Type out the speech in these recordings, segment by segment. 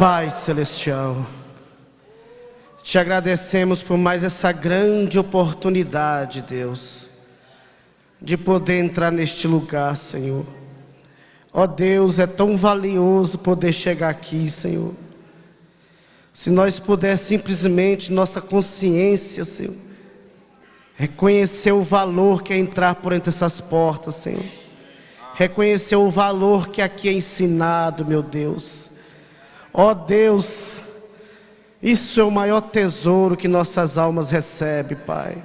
Pai Celestial, te agradecemos por mais essa grande oportunidade, Deus, de poder entrar neste lugar, Senhor. Ó Deus, é tão valioso poder chegar aqui, Senhor. Se nós puder simplesmente, nossa consciência, Senhor, reconhecer o valor que é entrar por entre essas portas, Senhor. Reconhecer o valor que aqui é ensinado, meu Deus. Ó Deus, isso é o maior tesouro que nossas almas recebem, Pai.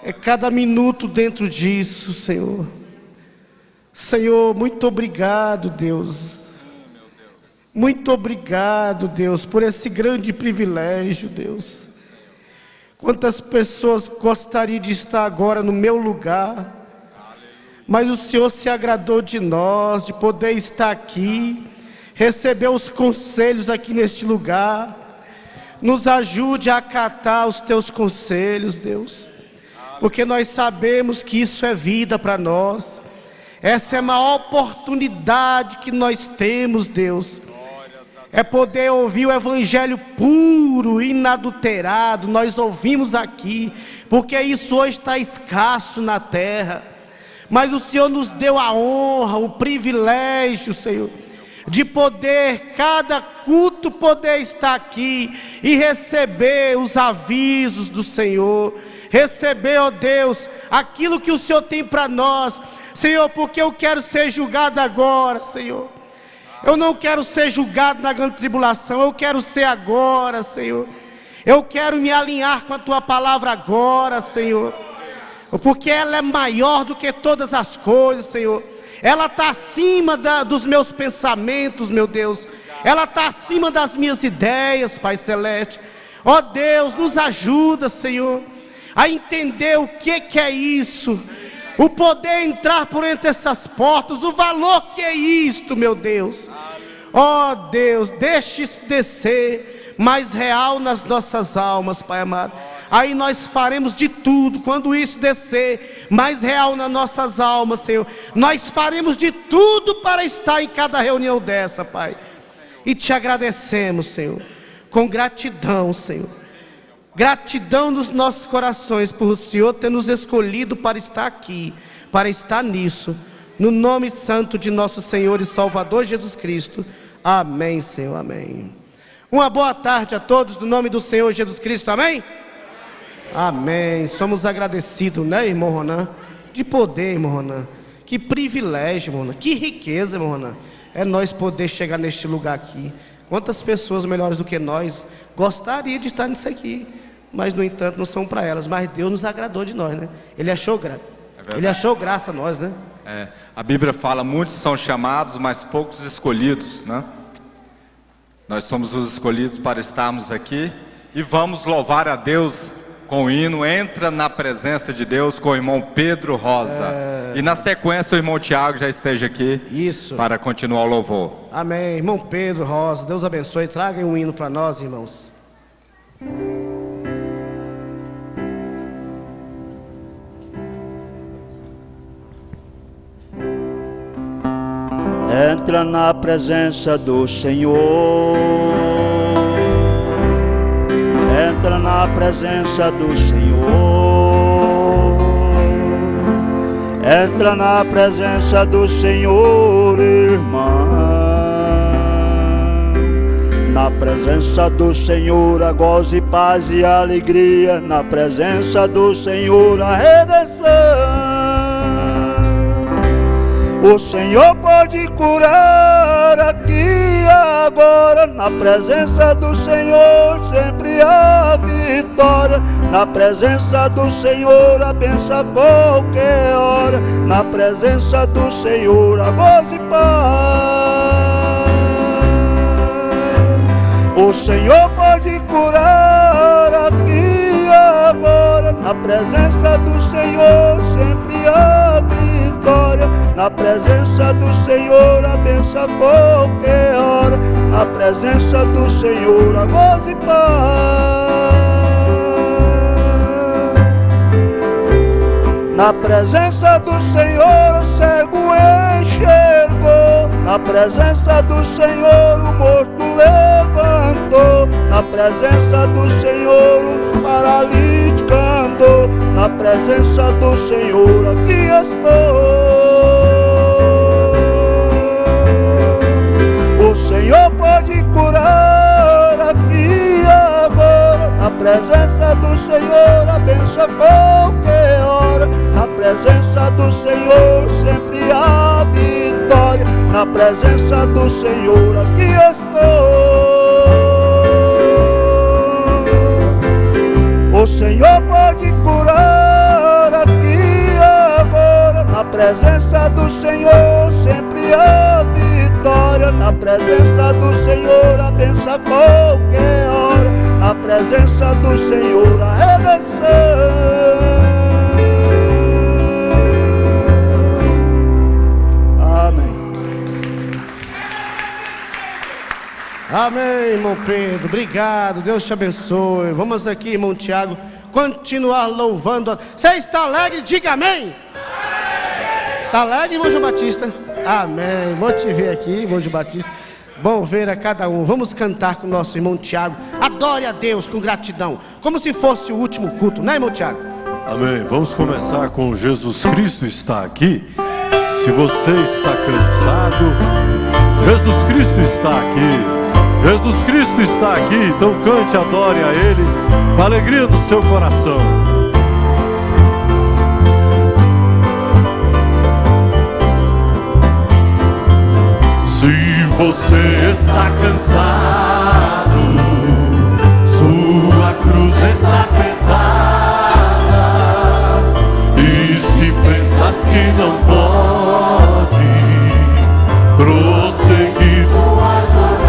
É cada minuto dentro disso, Senhor. Senhor, muito obrigado, Deus. Muito obrigado, Deus, por esse grande privilégio, Deus. Quantas pessoas gostariam de estar agora no meu lugar, mas o Senhor se agradou de nós, de poder estar aqui, receber os conselhos aqui neste lugar. Nos ajude a acatar os teus conselhos, Deus, porque nós sabemos que isso é vida para nós. Essa é a maior oportunidade que nós temos, Deus, é poder ouvir o evangelho puro, inadulterado. Nós ouvimos aqui, porque isso hoje está escasso na terra, mas o Senhor nos deu a honra, o privilégio, Senhor, de poder, cada culto, poder estar aqui e receber os avisos do Senhor, receber, ó Deus, aquilo que o Senhor tem para nós, Senhor, porque eu quero ser julgado agora, Senhor. Eu não quero ser julgado na grande tribulação, eu quero ser agora, Senhor. Eu quero me alinhar com a Tua palavra agora, Senhor, porque ela é maior do que todas as coisas, Senhor. Ela está acima dos meus pensamentos, meu Deus. Ela está acima das minhas ideias, Pai Celeste. Ó Deus, nos ajuda, Senhor, a entender o que é isso, o poder entrar por entre essas portas, o valor que é isto, meu Deus. Ó Deus, deixe isso descer mais real nas nossas almas, Pai amado. Aí nós faremos de tudo, quando isso descer mais real nas nossas almas, Senhor, nós faremos de tudo para estar em cada reunião dessa, Pai. E te agradecemos, Senhor, com gratidão, Senhor. Gratidão nos nossos corações por o Senhor ter nos escolhido para estar aqui, para estar nisso, no nome santo de nosso Senhor e Salvador Jesus Cristo. Amém, Senhor, amém. Uma boa tarde a todos, no nome do Senhor Jesus Cristo, amém? Amém. Somos agradecidos, né, irmão Ronan? De poder, irmão Ronan. Que privilégio, irmão Ronan. Que riqueza, irmão Ronan. É nós poder chegar neste lugar aqui. Quantas pessoas melhores do que nós gostariam de estar nisso aqui, mas no entanto não são para elas. Mas Deus nos agradou de nós, né? Ele achou graça a nós, né? A Bíblia fala: muitos são chamados, mas poucos escolhidos, né? Nós somos os escolhidos para estarmos aqui e vamos louvar a Deus com o hino Entra na Presença de Deus, com o irmão Pedro Rosa. E na sequência o irmão Tiago já esteja aqui. Isso. Para continuar o louvor. Amém. Irmão Pedro Rosa, Deus abençoe. Traga um hino para nós, irmãos. Entra na presença do Senhor. Entra na presença do Senhor. Entra na presença do Senhor, irmã. Na presença do Senhor há gozo e paz e alegria. Na presença do Senhor a redenção. O Senhor pode curar aqui e agora. Na presença do Senhor sempre há vitória. Na presença do Senhor a bênção a qualquer hora. Na presença do Senhor há gozo e paz. O Senhor pode curar aqui e agora. Na presença do Senhor sempre há vitória. Na presença do Senhor a bênção a qualquer hora. Na presença do Senhor a gozo e paz. Na presença do Senhor o cego enxergou. Na presença do Senhor o morto levantou, na presença do Senhor os paralíticos andou, na presença do Senhor aqui estou. O Senhor pode curar aqui agora, na presença do Senhor a bênção qualquer hora, na presença do Senhor sempre há vitória, na presença do Senhor aqui estou. O Senhor pode curar aqui agora, na presença do Senhor sempre há vitória, na presença do Senhor a bênção qualquer hora, na presença do Senhor a redenção. Amém, irmão Pedro, obrigado, Deus te abençoe. Vamos aqui, irmão Tiago, continuar louvando. Você está alegre? Diga amém. Está alegre, irmão João Batista? Amém, vou te ver aqui, irmão João Batista. Bom ver a cada um. Vamos cantar com o nosso irmão Tiago. Adore a Deus com gratidão, como se fosse o último culto, né, irmão Tiago? Amém, vamos começar com Jesus Cristo está aqui. Se você está cansado, Jesus Cristo está aqui. Jesus Cristo está aqui, então cante, adore a Ele com a alegria do seu coração. Se você está cansado, sua cruz está pesada, e se pensas que não pode prosseguir sua jornada,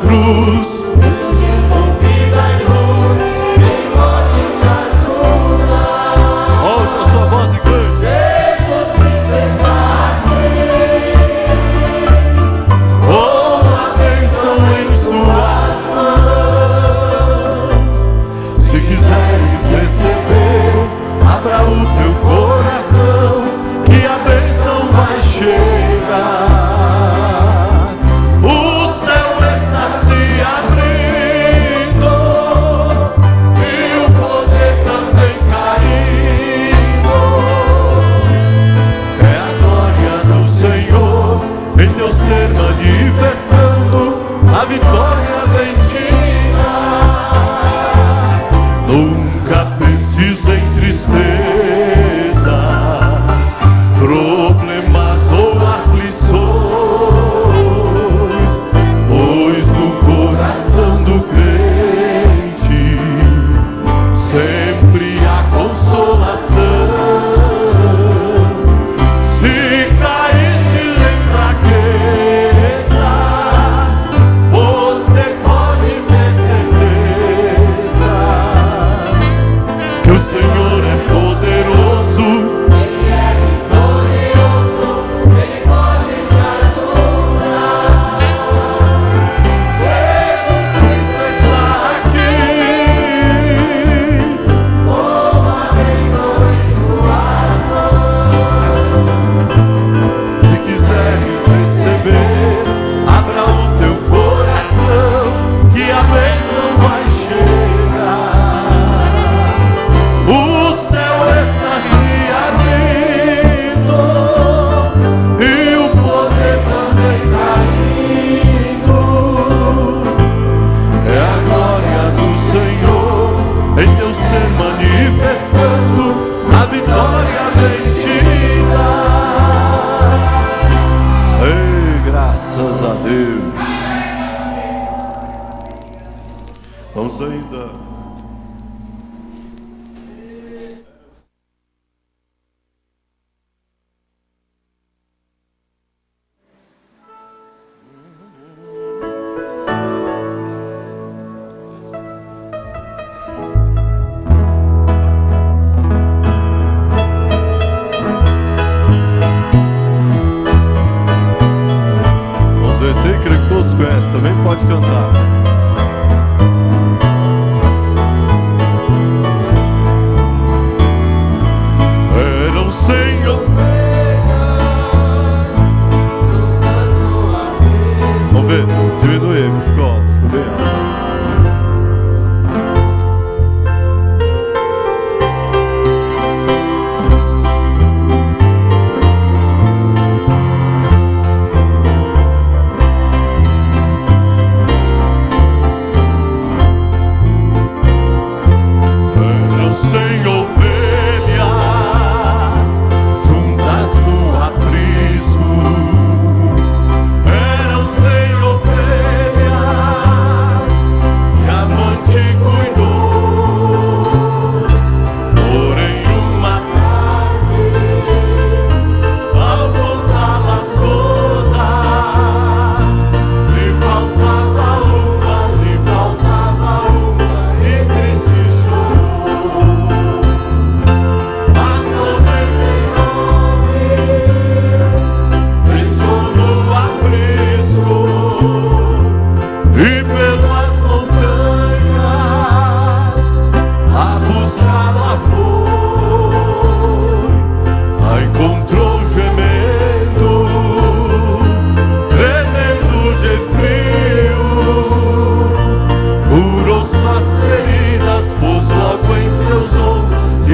cruz,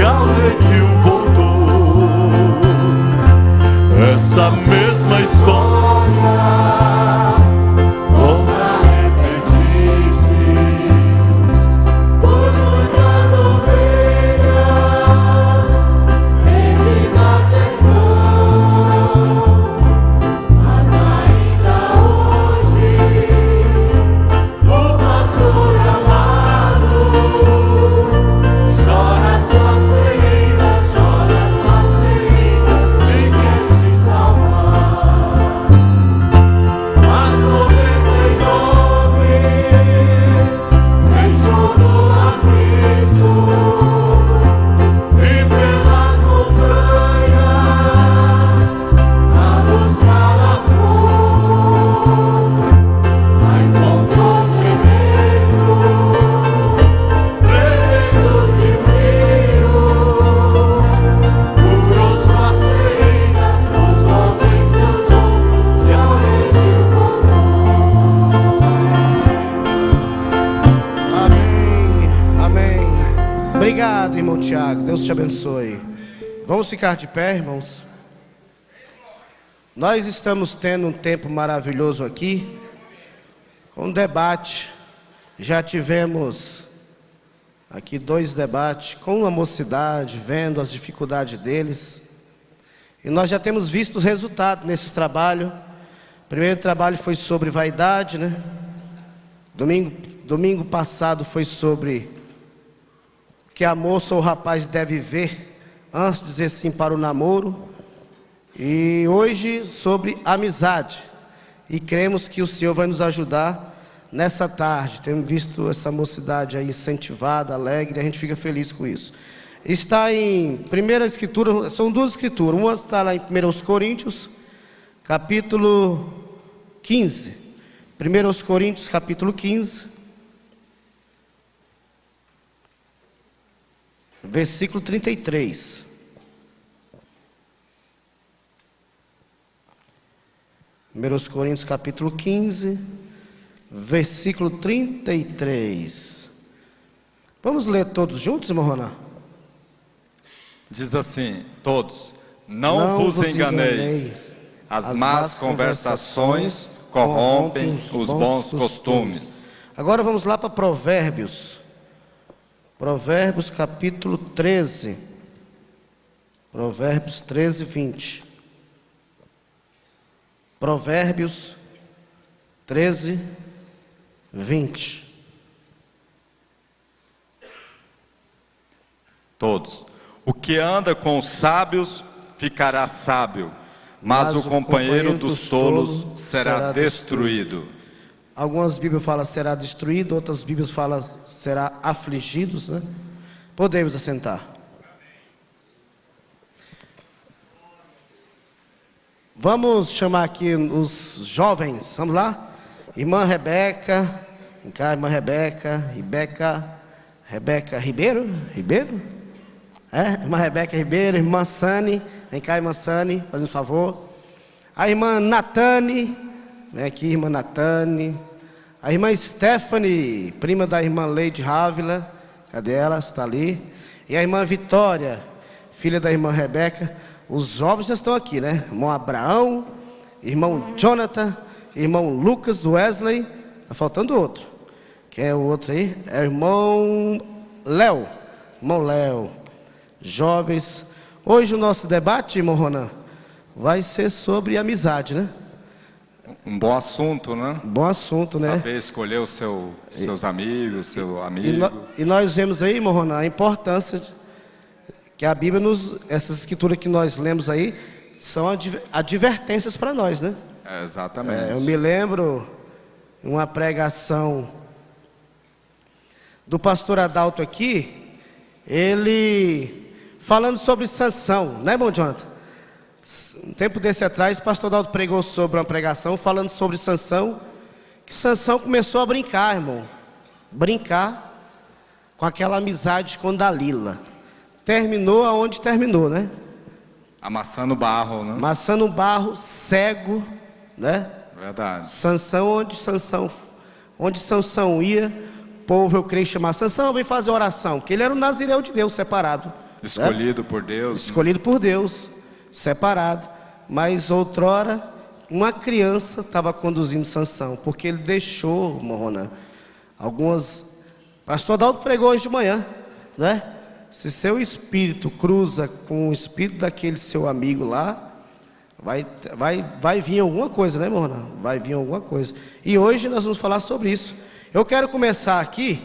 e ao redil voltou. Essa mesma história volta a repetir-se, Pois muitas ovelhas perdidas estão, mas ainda hoje o pastor amado chora suas feridas, e quer te salvar. Mas 99 deixou no abismo e pelas montanhas a buscar a flor, a encontrou gemendo, tremendo de frio, curou suas feridas, pôs logo em seus ombros e ao redil Amém, amém. Obrigado, irmão Tiago. Deus te abençoe. Vamos ficar de pé, irmãos. Nós estamos tendo um tempo maravilhoso aqui, com debate. Já tivemos aqui 2 debates com a mocidade, vendo as dificuldades deles. E nós já temos visto os resultados nesses trabalhos. O primeiro trabalho foi sobre vaidade, né? Domingo passado foi sobre o que a moça ou o rapaz deve ver antes de dizer sim para o namoro. E hoje sobre amizade. E cremos que o Senhor vai nos ajudar nessa tarde. Temos visto essa mocidade aí incentivada, alegre, e a gente fica feliz com isso. Está em primeira escritura, são 2 escrituras. Uma está lá em 1 Coríntios, capítulo 15. 1 Coríntios, capítulo 15, versículo 33. Primeiros Coríntios, capítulo 15, versículo 33. Vamos ler todos juntos, irmão Ronan? Diz assim, todos: não vos enganeis, as más conversações corrompem os bons costumes. Agora vamos lá para Provérbios. Provérbios capítulo 13. Provérbios 13, 20. Provérbios 13, 20. Todos. O que anda com os sábios ficará sábio, mas o companheiro dos tolos será destruído. Algumas Bíblias falam será destruído, outras Bíblias falam será afligidos, né? Podemos assentar. Vamos chamar aqui os jovens, vamos lá? Irmã Rebeca, vem cá, irmã Rebeca Ribeiro? Irmã Rebeca Ribeiro, irmã Sani, vem cá, irmã Sani, faz um favor. A irmã Natane, vem aqui, irmã Natane. A irmã Stephanie, prima da irmã Leide Rávila, cadê ela? Está ali. E a irmã Vitória, filha da irmã Rebeca. Os jovens já estão aqui, né? Irmão Abraão, irmão Jonathan, irmão Lucas Wesley. Está faltando outro. Quem é o outro aí? É o irmão Léo. Irmão Léo. Jovens. Hoje o nosso debate, irmão Ronan, vai ser sobre amizade, né? Um bom assunto, né? Bom assunto, né? Saber escolher os seus amigos, seu amigo. E nós vemos aí, irmão Ronan, a importância que a Bíblia essas escrituras que nós lemos aí, são advertências para nós, né? Exatamente. Eu me lembro uma pregação do pastor Adalto aqui, ele falando sobre Sansão, né, irmão Jonathan? Um tempo desse atrás, o pastor Adalto pregou sobre uma pregação falando sobre Sansão, que Sansão começou a brincar, irmão, brincar com aquela amizade com Dalila. Terminou aonde terminou, né? Amassando barro, né? Amassando barro, cego, né? Verdade. Sansão, onde Sansão ia, o povo, eu creio, chamar Sansão, vem fazer oração, porque ele era um nazireu de Deus separado. Escolhido por Deus. Escolhido por Deus, separado. Mas outrora, uma criança estava conduzindo Sansão, porque ele deixou, Morrona, algumas... Pastor Adalto pregou hoje de manhã, né? Se seu espírito cruza com o espírito daquele seu amigo lá, vai vir alguma coisa, né, Morrona? Vai vir alguma coisa. E hoje nós vamos falar sobre isso. Eu quero começar aqui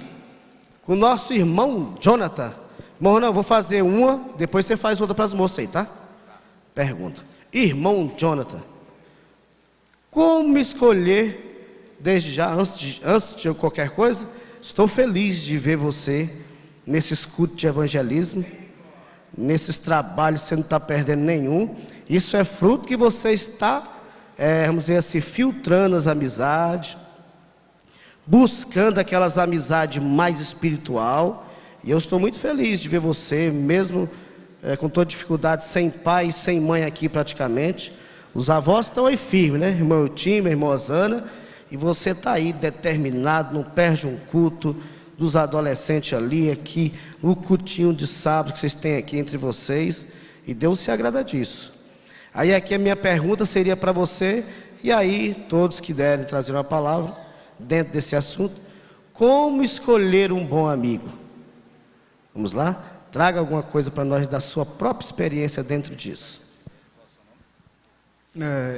com o nosso irmão Jonathan. Morrona, eu vou fazer uma, depois você faz outra para as moças aí, tá? Pergunta. Irmão Jonathan, como escolher, desde já, antes de qualquer coisa, estou feliz de ver você nesses cultos de evangelismo, nesses trabalhos, você não está perdendo nenhum. Isso é fruto que você está, vamos dizer assim, filtrando as amizades, buscando aquelas amizades mais espiritual. E eu estou muito feliz de ver você, mesmo com toda dificuldade, sem pai e sem mãe aqui praticamente. Os avós estão aí firmes, né? Irmão Eutinho, irmã Osana. E você está aí determinado, não perde um culto dos adolescentes ali, aqui, o cultinho de sábado que vocês têm aqui entre vocês. E Deus se agrada disso. Aí aqui a minha pergunta seria para você, e aí todos que derem trazer uma palavra dentro desse assunto: como escolher um bom amigo? Vamos lá? Traga alguma coisa para nós da sua própria experiência dentro disso.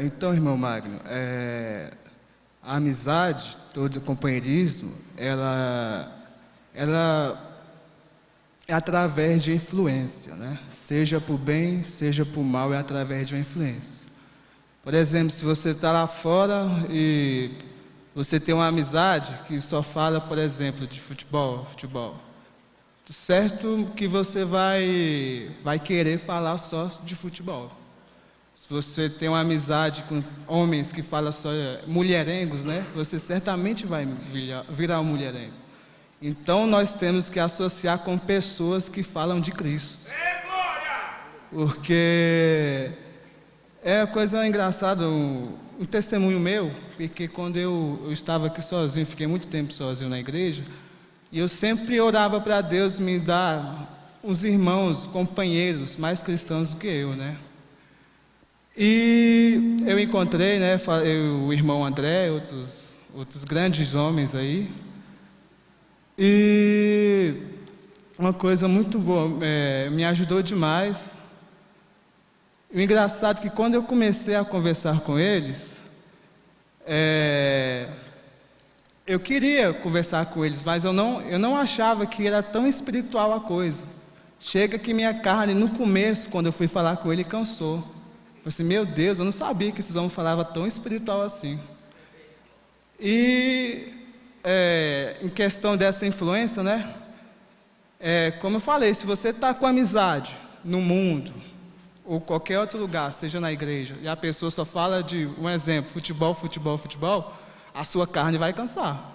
Então, irmão Magno, a amizade, todo o companheirismo, ela é através de influência, né? Seja por bem, seja por mal, é através de uma influência. Por exemplo, se você está lá fora e você tem uma amizade que só fala, por exemplo, de futebol, certo que você vai querer falar só de futebol. Se você tem uma amizade com homens que falam só mulherengos, né? Você certamente vai virar um mulherengo. Então nós temos que associar com pessoas que falam de Cristo. Porque é uma coisa engraçada, um testemunho meu, porque quando eu estava aqui sozinho, fiquei muito tempo sozinho na igreja, e eu sempre orava para Deus me dar uns irmãos, companheiros mais cristãos do que eu, né? E eu encontrei, né, o irmão André, outros grandes homens aí. E uma coisa muito boa, me ajudou demais. O engraçado é que quando eu comecei a conversar com eles, eu queria conversar com eles, mas eu não achava que era tão espiritual a coisa. Chega que minha carne, no começo, quando eu fui falar com ele, cansou. Eu falei assim: meu Deus, eu não sabia que esses homens falavam tão espiritual assim. E em questão dessa influência, né? Como eu falei, se você está com amizade no mundo, ou qualquer outro lugar, seja na igreja, e a pessoa só fala de, um exemplo, futebol, a sua carne vai cansar.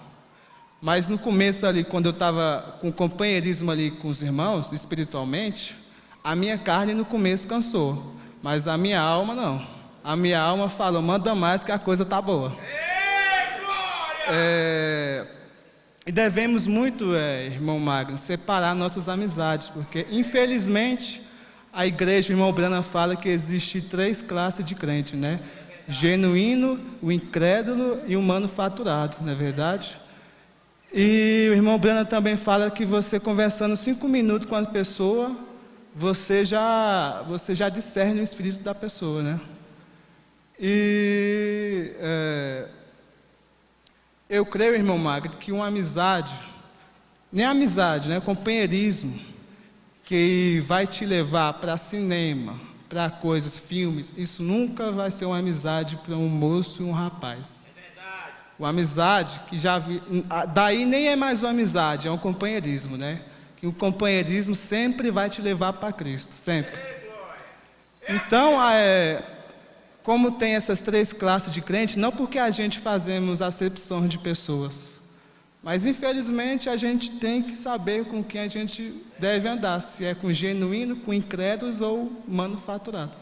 Mas no começo ali, quando eu estava com companheirismo ali com os irmãos, espiritualmente, a minha carne no começo cansou, mas a minha alma não. A minha alma falou: manda mais que a coisa está boa. E devemos muito, irmão Magno, separar nossas amizades, porque infelizmente a igreja, o irmão Brana fala que existe 3 classes de crente, né? Genuíno, o incrédulo e o manufaturado, não é verdade? E o irmão Brana também fala que você conversando 5 minutos com a pessoa, você já discerne o espírito da pessoa, né? E eu creio, irmão Magno, que uma amizade, nem amizade, né? Companheirismo, que vai te levar para cinema, para coisas, filmes, isso nunca vai ser uma amizade para um moço e um rapaz. É verdade. Uma amizade que daí nem é mais uma amizade, é um companheirismo, né? Que o companheirismo sempre vai te levar para Cristo, sempre. Então, como tem essas 3 classes de crente, não porque a gente fazemos acepções de pessoas, mas infelizmente a gente tem que saber com quem a gente deve andar, se é com genuíno, com incrédulos ou manufaturado.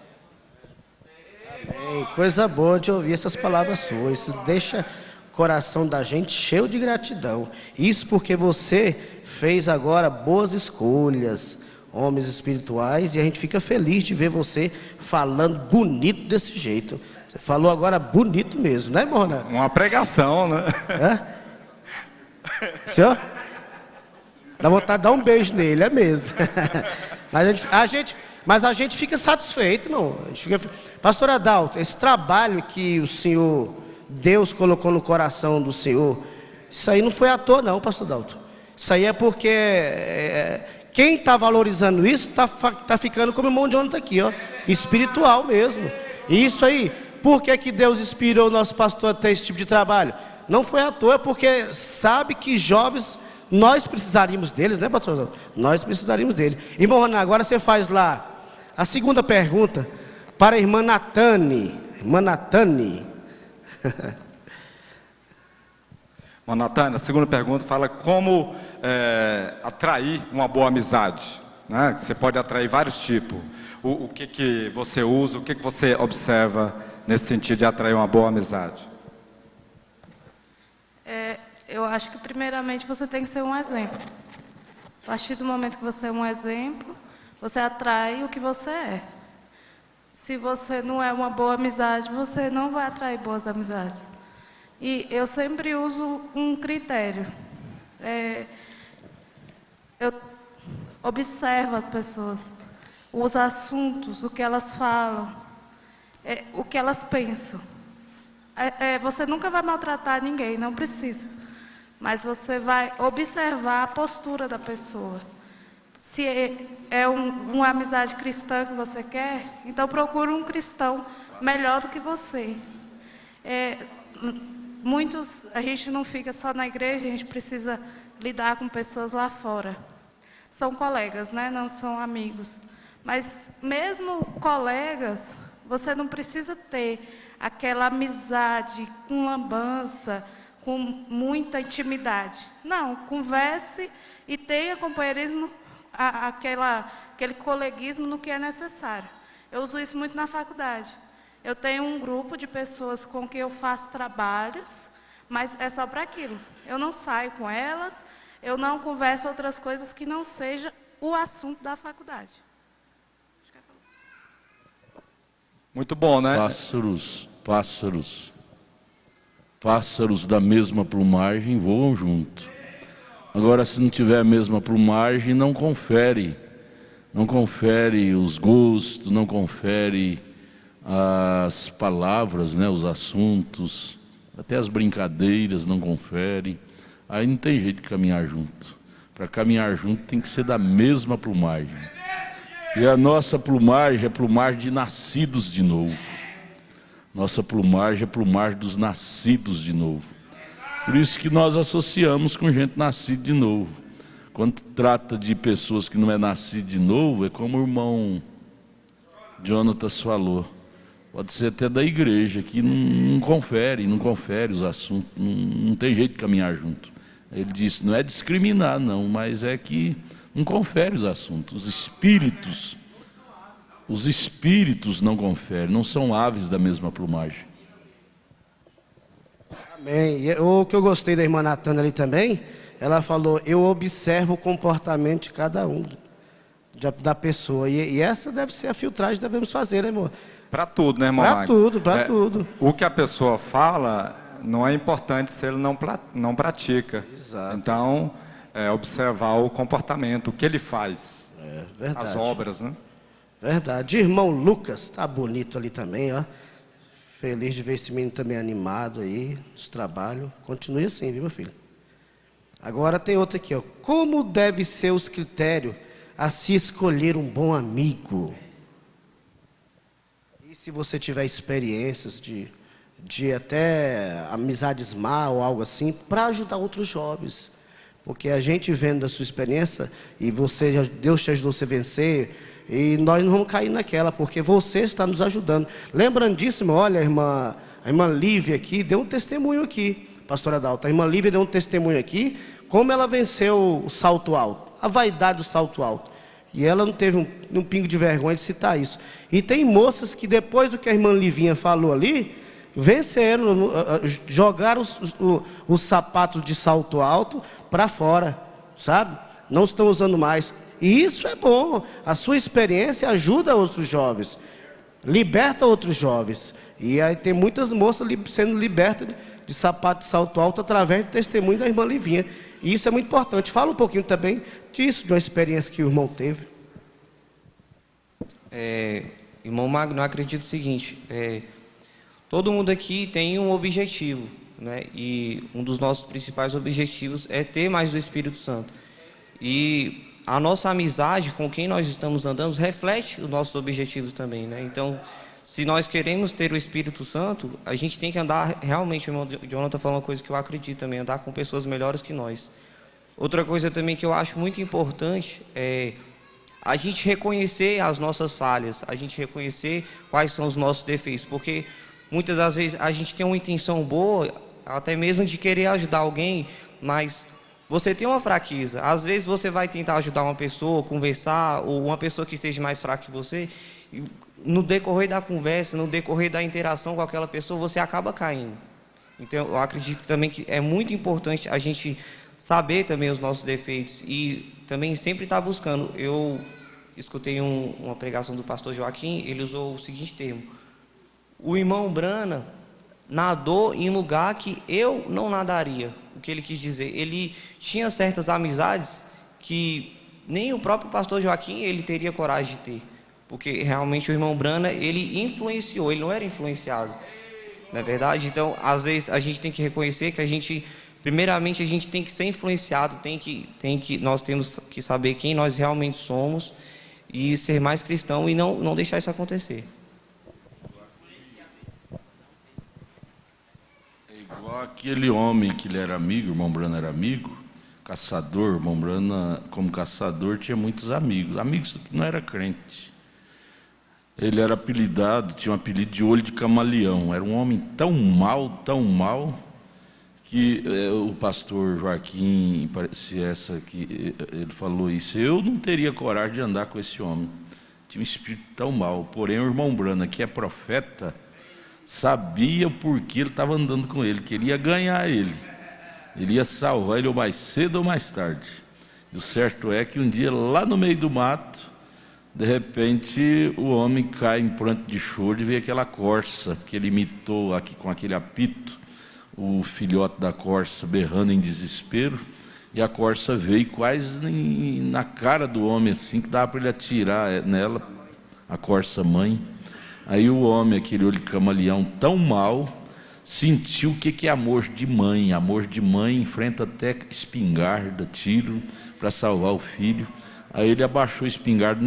Amém. Coisa boa de ouvir essas palavras suas. Isso deixa o coração da gente cheio de gratidão. Isso porque você fez agora boas escolhas. homens espirituais, e a gente fica feliz de ver você falando bonito desse jeito. Você falou agora bonito mesmo, né, irmão Ronaldo? Uma pregação, né? Senhor? Dá vontade de dar um beijo nele, é mesmo. Mas a gente fica satisfeito, irmão. Pastor Adalto, esse trabalho que o Senhor, Deus colocou no coração do Senhor, isso aí não foi à toa não, pastor Adalto. Isso aí é porque quem está valorizando isso está ficando como o irmão Jonathan aqui, ó, espiritual mesmo. E isso aí, por que Deus inspirou o nosso pastor a ter esse tipo de trabalho? Não foi à toa, porque sabe que jovens, nós precisaríamos deles, né, pastor Adalto? Nós precisaríamos dele. Irmão Ronan, agora você faz lá a segunda pergunta para a irmã Natane. Irmã Natane. Natane, a segunda pergunta fala como atrair uma boa amizade, né? Você pode atrair vários tipos. O que você usa, o que você observa nesse sentido de atrair uma boa amizade? Eu acho que primeiramente você tem que ser um exemplo. A partir do momento que você é um exemplo, você atrai o que você é. Se você não é uma boa amizade, você não vai atrair boas amizades. E eu sempre uso um critério. Eu observo as pessoas, os assuntos, o que elas falam, o que elas pensam. Você nunca vai maltratar ninguém, não precisa. Mas você vai observar a postura da pessoa. Se é uma amizade cristã que você quer, então procure um cristão melhor do que você. A gente não fica só na igreja, a gente precisa lidar com pessoas lá fora. São colegas, né? Não são amigos. Mas mesmo colegas, você não precisa ter aquela amizade com lambança, com muita intimidade. Não, converse e tenha companheirismo, aquele coleguismo no que é necessário. Eu uso isso muito na faculdade. Eu tenho um grupo de pessoas com quem eu faço trabalhos, mas é só para aquilo. Eu não saio com elas, eu não converso outras coisas que não seja o assunto da faculdade. Muito bom, né? Pássaros da mesma plumagem voam junto. Agora, se não tiver a mesma plumagem, não confere os gostos, não confere as palavras, né, os assuntos, até as brincadeiras não confere. Aí não tem jeito de caminhar junto. Para caminhar junto tem que ser da mesma plumagem. E a nossa plumagem é plumagem de nascidos de novo. Nossa plumagem é plumagem dos nascidos de novo. Por isso que nós associamos com gente nascida de novo. Quando trata de pessoas que não é nascido de novo, é como o irmão Jonatas falou. Pode ser até da igreja, que não confere os assuntos, não tem jeito de caminhar junto. Ele disse, não é discriminar não, mas é que não confere os assuntos. Os espíritos não conferem, não são aves da mesma plumagem. Amém. E o que eu gostei da irmã Natana ali também, ela falou, eu observo o comportamento de cada um, da pessoa. E essa deve ser a filtragem que devemos fazer, né, irmão? Para tudo, né, irmão? Para tudo. O que a pessoa fala não é importante se ele não pratica. Exato. Então, observar o comportamento, o que ele faz. Verdade. As obras, né? Verdade. Irmão Lucas, tá bonito ali também, ó. Feliz de ver esse menino também animado aí, nos trabalhos. Continue assim, viu, meu filho? Agora tem outra aqui, ó. Como deve ser os critérios a se escolher um bom amigo? E se você tiver experiências de até amizades má ou algo assim, para ajudar outros jovens. Porque a gente vendo da sua experiência, e Deus te ajudou a você vencer, e nós não vamos cair naquela, porque você está nos ajudando. Lembrando disso, olha, a irmã Lívia aqui, deu um testemunho aqui, pastora Adalto. A irmã Lívia deu um testemunho aqui, como ela venceu o salto alto, a vaidade do salto alto. E ela não teve um pingo de vergonha de citar isso. E tem moças que depois do que a irmã Livinha falou ali, venceram, jogaram os sapatos de salto alto para fora, sabe? não estão usando mais. E isso é bom. A sua experiência ajuda outros jovens, liberta outros jovens. E aí tem muitas moças sendo libertas de sapato de salto alto através do testemunho da irmã Livinha. E isso é muito importante. Fala um pouquinho também disso, de uma experiência que o irmão teve. Irmão Magno, eu acredito o seguinte, todo mundo aqui tem um objetivo, né? E um dos nossos principais objetivos é ter mais do Espírito Santo. E a nossa amizade com quem nós estamos andando reflete os nossos objetivos também, né? Então, se nós queremos ter o Espírito Santo, a gente tem que andar realmente, o irmão Jonathan falou uma coisa que eu acredito também, andar com pessoas melhores que nós. Outra coisa também que eu acho muito importante é a gente reconhecer as nossas falhas, a gente reconhecer quais são os nossos defeitos, porque muitas das vezes a gente tem uma intenção boa, até mesmo de querer ajudar alguém, mas você tem uma fraqueza. Às vezes você vai tentar ajudar uma pessoa, conversar, ou uma pessoa que esteja mais fraca que você, e no decorrer da conversa, no decorrer da interação com aquela pessoa, você acaba caindo. Então, eu acredito também que é muito importante a gente saber também os nossos defeitos e também sempre estar buscando. Eu escutei uma pregação do pastor Joaquim, ele usou o seguinte termo: o irmão Brana nadou em lugar que eu não nadaria. O que ele quis dizer? Ele tinha certas amizades que nem o próprio pastor Joaquim ele teria coragem de ter, porque realmente o irmão Brana ele influenciou, ele não era influenciado, não é verdade? Então, às vezes a gente tem que reconhecer que a gente, primeiramente, a gente tem que ser influenciado, nós temos que saber quem nós realmente somos e ser mais cristão e não deixar isso acontecer. Igual aquele homem que ele era amigo, o irmão Brana era amigo, caçador. O irmão Brana, como caçador, tinha muitos amigos que não era crente. Ele era apelidado, tinha um apelido de olho de camaleão. Era um homem tão mal, que o pastor Joaquim, ele falou isso: eu não teria coragem de andar com esse homem. Tinha um espírito tão mau. Porém, o irmão Brana, que é profeta, sabia por que ele estava andando com ele, queria ganhar ele. Ele ia salvar ele ou mais cedo ou mais tarde. E o certo é que um dia, lá no meio do mato, de repente, o homem cai em pranto de choro e vê aquela corça que ele imitou aqui com aquele apito, o filhote da corça berrando em desespero, e a corça veio quase na cara do homem, assim, que dava para ele atirar nela, a corça mãe. Aí o homem, aquele olho de camaleão tão mal, sentiu o que é amor de mãe. Amor de mãe enfrenta até espingarda, tiro, para salvar o filho. Aí ele abaixou a espingarda,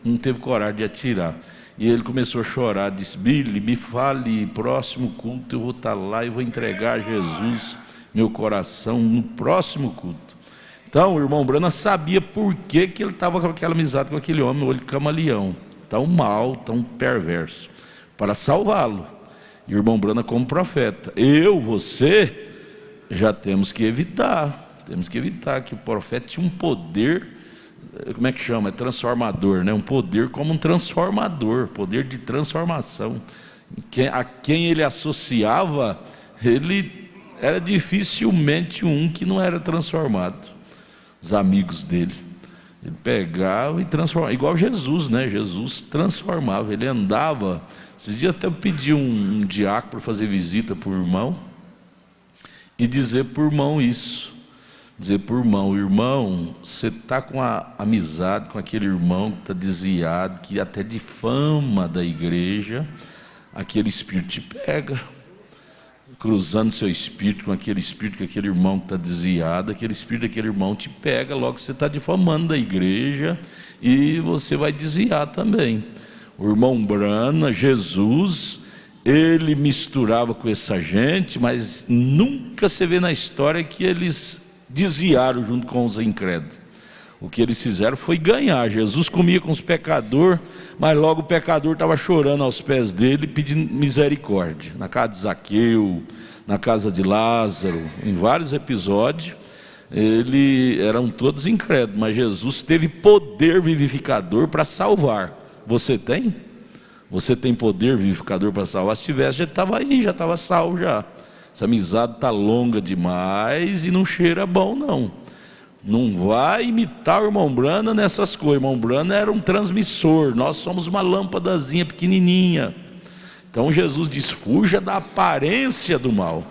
não teve coragem de atirar. E ele começou a chorar, disse: Billy, me fale, próximo culto eu vou estar lá e vou entregar a Jesus meu coração no próximo culto. Então o irmão Brana sabia por que ele estava com aquela amizade com aquele homem, olho de camaleão, tão mal, tão perverso, para salvá-lo. E o irmão Brana, como profeta, você já temos que evitar que o profeta tinha um poder, como é que chama? É transformador, né? Um poder como um transformador, poder de transformação. A quem ele associava, ele era dificilmente um que não era transformado. Os amigos dele, ele pegava e transformava, igual Jesus, né? Jesus transformava, ele andava. Esses dias até eu pedi um diácono para fazer visita para o irmão e dizer para o irmão isso. Dizer para o irmão, você está com a amizade com aquele irmão que está desviado, que até difama da igreja, aquele espírito te pega, cruzando seu espírito com aquele espírito, com aquele irmão que está desviado, aquele espírito daquele irmão te pega, logo você está difamando da igreja e você vai desviar também. O irmão Brana, Jesus, ele misturava com essa gente, mas nunca se vê na história que eles desviaram junto com os incrédulos. O que eles fizeram foi ganhar. Jesus comia com os pecadores, mas logo o pecador estava chorando aos pés dele, pedindo misericórdia. Na casa de Zaqueu, na casa de Lázaro, em vários episódios, eram todos incrédulos, mas Jesus teve poder vivificador para salvar. Você tem? Você tem poder vivificador para salvar? Se tivesse, já estava aí, já estava salvo já. Essa amizade está longa demais e não cheira bom, não. Não vai imitar o irmão Brana nessas coisas. O irmão Brana era um transmissor, nós somos uma lâmpadazinha pequenininha. Então Jesus diz, fuja da aparência do mal.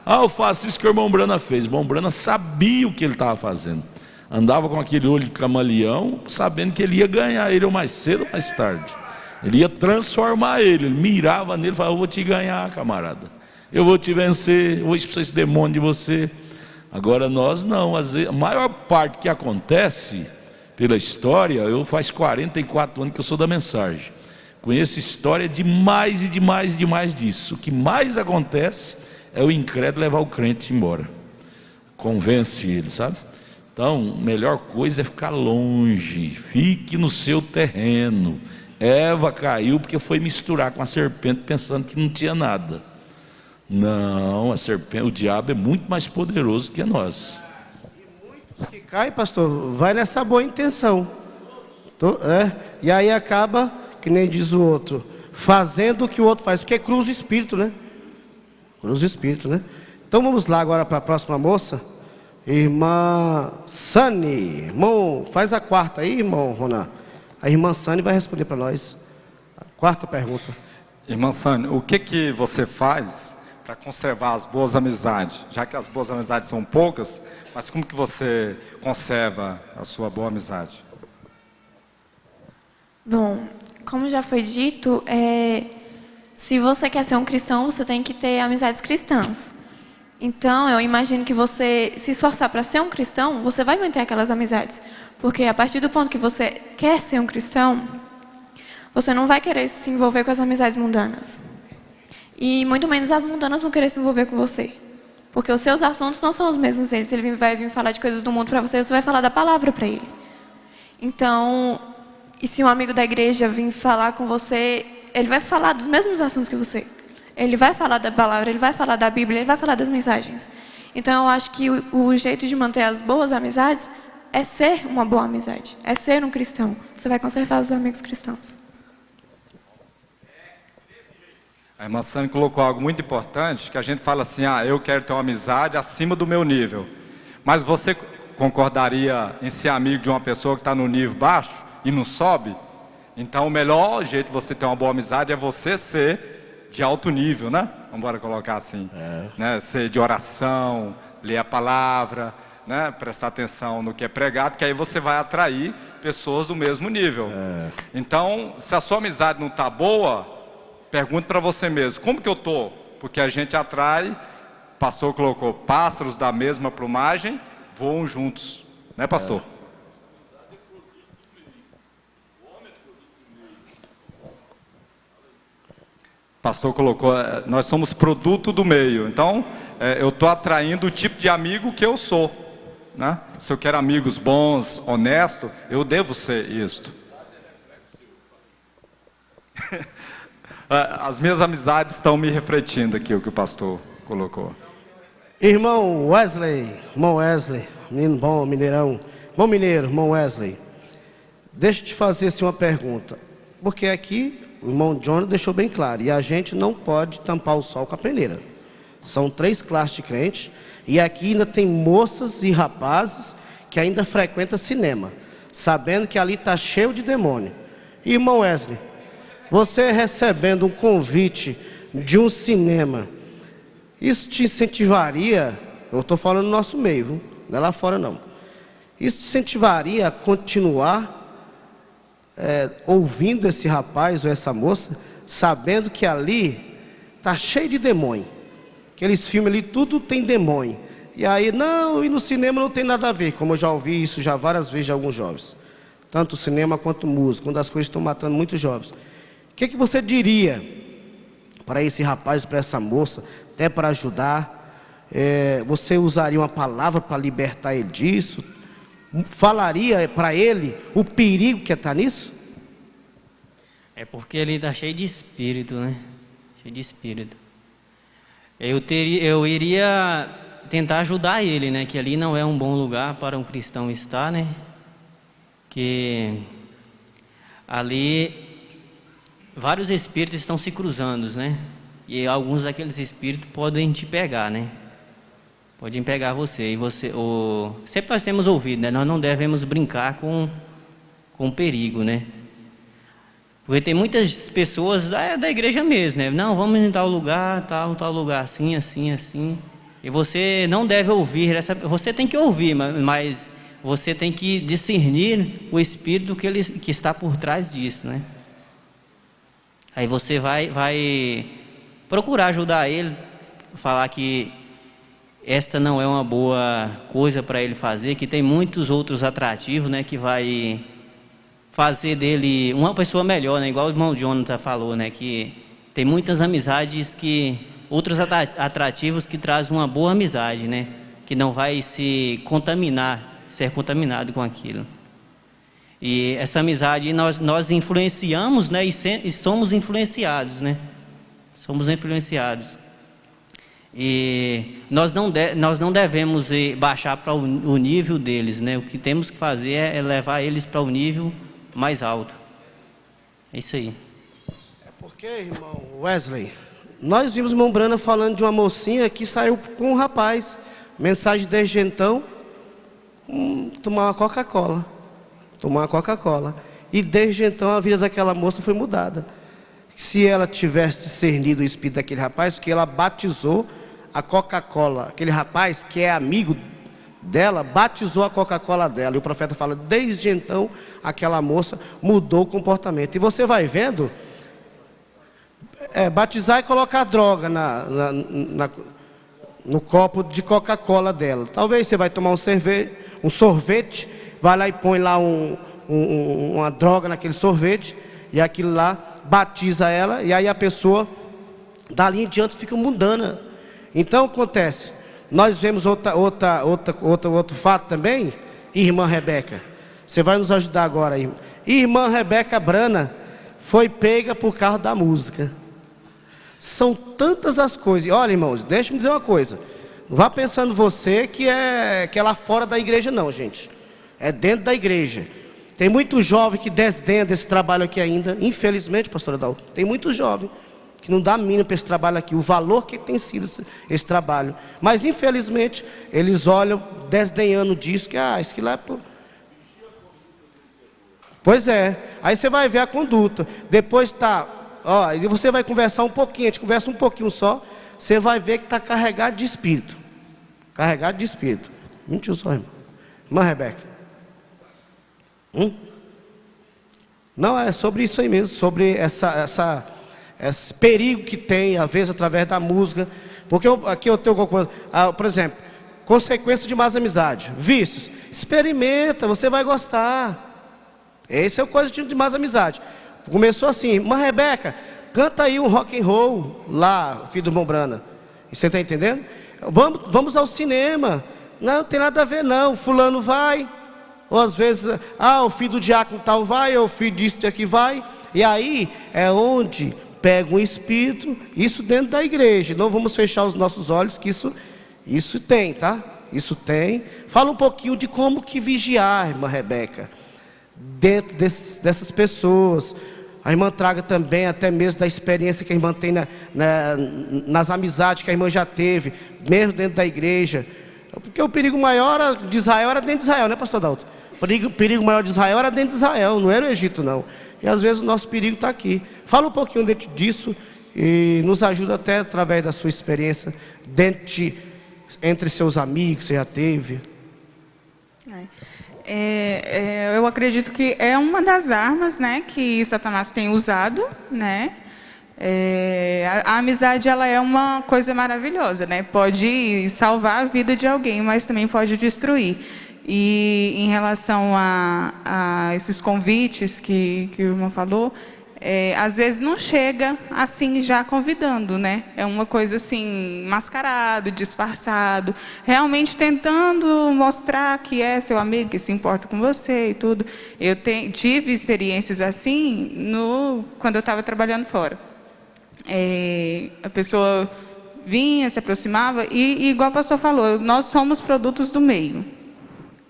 Eu faço isso que o irmão Brana fez. O irmão Brana sabia o que ele estava fazendo. Andava com aquele olho de camaleão, sabendo que ele ia ganhar ele ou mais cedo ou mais tarde. Ele ia transformar ele mirava nele e falava, eu vou te ganhar, camarada. Eu vou te vencer, eu vou expulsar esse demônio de você. Agora nós não, às vezes, a maior parte que acontece pela história, eu faz 44 anos que eu sou da mensagem. Conheço história demais e demais e demais disso. O que mais acontece é o incrédulo levar o crente embora. Convence ele, sabe? Então, a melhor coisa é ficar longe, fique no seu terreno. Eva caiu porque foi misturar com a serpente pensando que não tinha nada. Não, a serpente, o diabo é muito mais poderoso que nós. Que cai, pastor, vai nessa boa intenção. E aí acaba, que nem diz o outro, fazendo o que o outro faz, porque cruza o espírito, né? Cruza o espírito, né? Então vamos lá agora para a próxima moça. Irmã Sani, irmão, faz a quarta aí, irmão Ronan. A irmã Sani vai responder para nós. A quarta pergunta. Irmã Sani, o que você faz para conservar as boas amizades? Já que as boas amizades são poucas, mas como que você conserva a sua boa amizade? Bom, como já foi dito, se você quer ser um cristão, você tem que ter amizades cristãs. Então, eu imagino que você se esforçar para ser um cristão, você vai manter aquelas amizades. Porque a partir do ponto que você quer ser um cristão, você não vai querer se envolver com as amizades mundanas. E muito menos as mundanas vão querer se envolver com você. Porque os seus assuntos não são os mesmos deles. Se ele vai vir falar de coisas do mundo para você, você vai falar da palavra para ele. Então, e se um amigo da igreja vir falar com você, ele vai falar dos mesmos assuntos que você. Ele vai falar da palavra, ele vai falar da Bíblia, ele vai falar das mensagens. Então, eu acho que o jeito de manter as boas amizades é ser uma boa amizade. É ser um cristão. Você vai conservar os amigos cristãos. A irmã Sani colocou algo muito importante, que a gente fala assim, eu quero ter uma amizade acima do meu nível. Mas você concordaria em ser amigo de uma pessoa que está no nível baixo e não sobe? Então, o melhor jeito de você ter uma boa amizade é você ser de alto nível, né? Vamos embora colocar assim, né? Ser de oração, ler a palavra, né? Prestar atenção no que é pregado, que aí você vai atrair pessoas do mesmo nível. Então, se a sua amizade não está boa, pergunte para você mesmo, como que eu estou? Porque a gente atrai, o pastor colocou, pássaros da mesma plumagem voam juntos, né, pastor? Pastor colocou, nós somos produto do meio. Então, eu estou atraindo o tipo de amigo que eu sou, né? Se eu quero amigos bons, honestos, eu devo ser isto. As minhas amizades estão me refletindo aqui o que o pastor colocou. Irmão Wesley, menino bom, mineirão, bom mineiro, irmão Wesley. Deixa eu te fazer assim uma pergunta, porque aqui o irmão John deixou bem claro, e a gente não pode tampar o sol com a peneira. São 3 classes de crentes, e aqui ainda tem moças e rapazes que ainda frequentam cinema, sabendo que ali está cheio de demônio. Irmão Wesley, você recebendo um convite de um cinema, isso te incentivaria, eu estou falando no nosso meio, viu? Não é lá fora não, isso te incentivaria a continuar ouvindo esse rapaz ou essa moça, sabendo que ali está cheio de demônio, aqueles filmes ali tudo tem demônio, e aí não, e no cinema não tem nada a ver, como eu já ouvi isso já várias vezes de alguns jovens, tanto o cinema quanto música, uma das coisas que estão matando muitos jovens. O que você diria para esse rapaz, para essa moça, até para ajudar? Você usaria uma palavra para libertar ele disso? Falaria para ele o perigo que está nisso? É porque ele está cheio de espírito, né? Cheio de espírito. Eu iria tentar ajudar ele, né? Que ali não é um bom lugar para um cristão estar, né? Que ali vários espíritos estão se cruzando, né? E alguns daqueles espíritos podem te pegar, né? Pode pegar você. E sempre nós temos ouvido, né? Nós não devemos brincar com perigo, né? Porque tem muitas pessoas da igreja mesmo, né? Não, vamos em tal lugar, tal lugar, assim, assim, assim. E você não deve ouvir, você tem que ouvir, mas você tem que discernir o espírito que está por trás disso, né? Aí você vai procurar ajudar ele, falar que esta não é uma boa coisa para ele fazer, que tem muitos outros atrativos, né? Que vai fazer dele uma pessoa melhor, né? Igual o irmão Jonathan falou, né? Que tem muitas amizades outros atrativos que trazem uma boa amizade, né? Que não vai ser contaminado com aquilo. E essa amizade nós influenciamos, né? E somos influenciados, né? Somos influenciados. E nós não devemos baixar para o nível deles, né? O que temos que fazer é levar eles para o nível mais alto. É isso aí. É porque, irmão Wesley, nós vimos o irmão Brana falando de uma mocinha que saiu com um rapaz. Mensagem desde então, tomar uma Coca-Cola. E desde então a vida daquela moça foi mudada. Se ela tivesse discernido o espírito daquele rapaz, que ela batizou a Coca-Cola, aquele rapaz que é amigo dela, batizou a Coca-Cola dela. E o profeta fala, desde então, aquela moça mudou o comportamento. E você vai vendo, batizar e colocar droga no copo de Coca-Cola dela. Talvez você vai tomar um sorvete, vai lá e põe lá uma droga naquele sorvete, e aquilo lá batiza ela, e aí a pessoa, dali em diante, fica mundana. Então, acontece, nós vemos outro fato também, irmã Rebeca. Você vai nos ajudar agora, irmã. Irmã Rebeca Brana foi pega por causa da música. São tantas as coisas. Olha, irmãos, deixa eu me dizer uma coisa. Não vá pensando você que é lá fora da igreja, não, gente. É dentro da igreja. Tem muito jovem que desdenha desse trabalho aqui ainda. Infelizmente, pastor Adalto, tem muito jovem que não dá mínimo para esse trabalho aqui, o valor que tem sido esse trabalho. Mas, infelizmente, eles olham desdenhando disso, que isso que lá é... Pois é, aí você vai ver a conduta. Depois e você vai conversar um pouquinho, a gente conversa um pouquinho só, você vai ver que está carregado de espírito. Carregado de espírito. Mentiu só, irmão. Irmã Rebeca. Não, é sobre isso aí mesmo, sobre esse perigo que tem, às vezes, através da música. Porque aqui eu tenho alguma coisa, por exemplo, consequência de más amizade, vícios. Experimenta, você vai gostar. Esse é o coisa de más amizade. Começou assim, irmã Rebeca, canta aí um rock and roll lá, filho do irmão Brana. Você está entendendo? Vamos ao cinema. Não tem nada a ver não, fulano vai. Ou às vezes, o filho do diácono tal vai, ou o filho disso aqui vai. E aí é onde pega um espírito, isso dentro da igreja. Não vamos fechar os nossos olhos, que isso tem, tá? Isso tem. Fala um pouquinho de como que vigiar, irmã Rebeca, dentro dessas pessoas. A irmã traga também até mesmo da experiência que a irmã tem nas amizades que a irmã já teve, mesmo dentro da igreja. Porque o perigo maior de Israel era dentro de Israel, né, pastor Dalton? O perigo maior de Israel era dentro de Israel, não era o Egito, não. E às vezes o nosso perigo está aqui. Fala um pouquinho dentro disso e nos ajuda até através da sua experiência entre seus amigos que você já teve. Eu acredito que é uma das armas, né, que Satanás tem usado, né? A amizade, ela é uma coisa maravilhosa, né? Pode salvar a vida de alguém, mas também pode destruir. E em relação a esses convites que o irmão falou, às vezes não chega assim já convidando, né? É uma coisa assim, mascarado, disfarçado, realmente tentando mostrar que é seu amigo, que se importa com você e tudo. Eu tive experiências assim quando eu estava trabalhando fora. A pessoa vinha, se aproximava e igual o pastor falou, nós somos produtos do meio.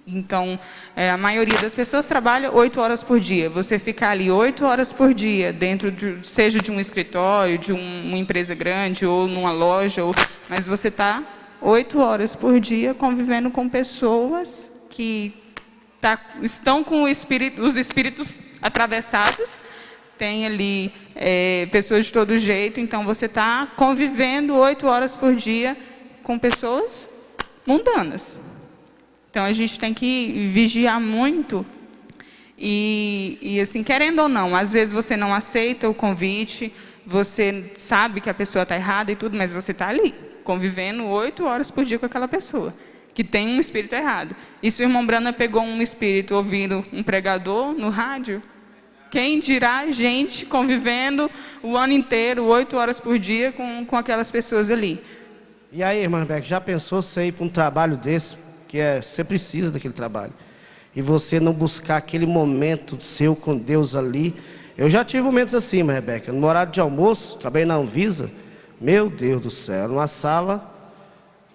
Então, a maioria das pessoas trabalha 8 horas por dia. Você ficar ali 8 horas por dia, seja de um escritório, de uma empresa grande, ou numa loja, mas você está 8 horas por dia convivendo com pessoas que estão com os espíritos atravessados, tem ali pessoas de todo jeito, então você está convivendo 8 horas por dia com pessoas mundanas. Então a gente tem que vigiar muito e assim, querendo ou não, às vezes você não aceita o convite, você sabe que a pessoa está errada e tudo, mas você está ali, convivendo 8 horas por dia com aquela pessoa, que tem um espírito errado. E se o irmão Brana pegou um espírito ouvindo um pregador no rádio, quem dirá a gente convivendo o ano inteiro, 8 horas por dia com aquelas pessoas ali. E aí, irmã Beck, já pensou você ir para um trabalho desse, que você precisa daquele trabalho, e você não buscar aquele momento seu com Deus ali? Eu já tive momentos assim, irmã Rebeca, no horário de almoço, trabalhei na Anvisa, meu Deus do céu, numa sala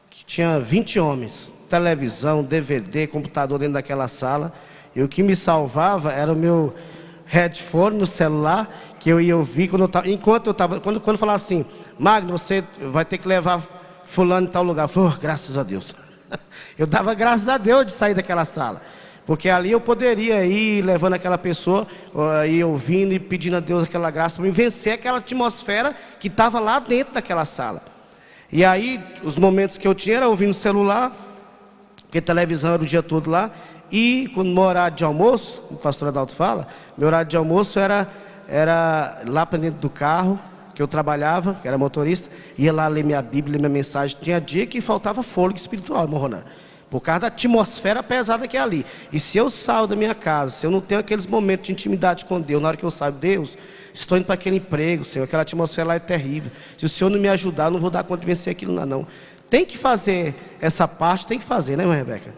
que tinha 20 homens, televisão, DVD, computador dentro daquela sala, e o que me salvava era o meu headphone no celular, que eu ia ouvir quando falava assim, Magno, você vai ter que levar fulano em tal lugar. Eu falei, graças a Deus. Eu dava graças a Deus de sair daquela sala, porque ali eu poderia ir levando aquela pessoa, e ouvindo e pedindo a Deus aquela graça para me vencer aquela atmosfera que estava lá dentro daquela sala. E aí, os momentos que eu tinha era ouvindo o celular, porque televisão era o dia todo lá, e quando meu horário de almoço, o pastor Adalto fala, meu horário de almoço era lá para dentro do carro, que eu trabalhava, que era motorista, ia lá ler minha Bíblia, ler minha mensagem. Tinha dia que faltava fôlego espiritual, irmão Ronan, por causa da atmosfera pesada que é ali. E se eu saio da minha casa, se eu não tenho aqueles momentos de intimidade com Deus, na hora que eu saio, Deus, estou indo para aquele emprego, Senhor, aquela atmosfera lá é terrível. Se o Senhor não me ajudar, eu não vou dar conta de vencer aquilo lá, não. Tem que fazer essa parte, tem que fazer, né, irmã Rebeca?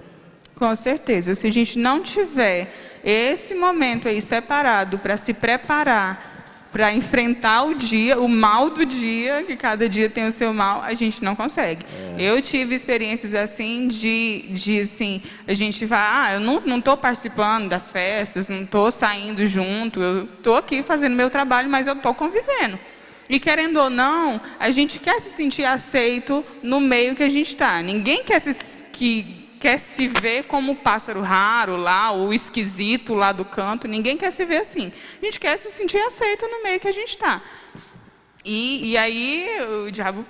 Com certeza. Se a gente não tiver esse momento aí separado para se preparar, para enfrentar o dia, o mal do dia, que cada dia tem o seu mal, a gente não consegue. Eu tive experiências assim de assim, a gente vai, eu não estou participando das festas, não estou saindo junto, eu estou aqui fazendo meu trabalho, mas eu estou convivendo. E querendo ou não, a gente quer se sentir aceito no meio que a gente está. Ninguém quer se ver como o pássaro raro lá, o esquisito lá do canto. Ninguém quer se ver assim. A gente quer se sentir aceito no meio que a gente está. E aí o diabo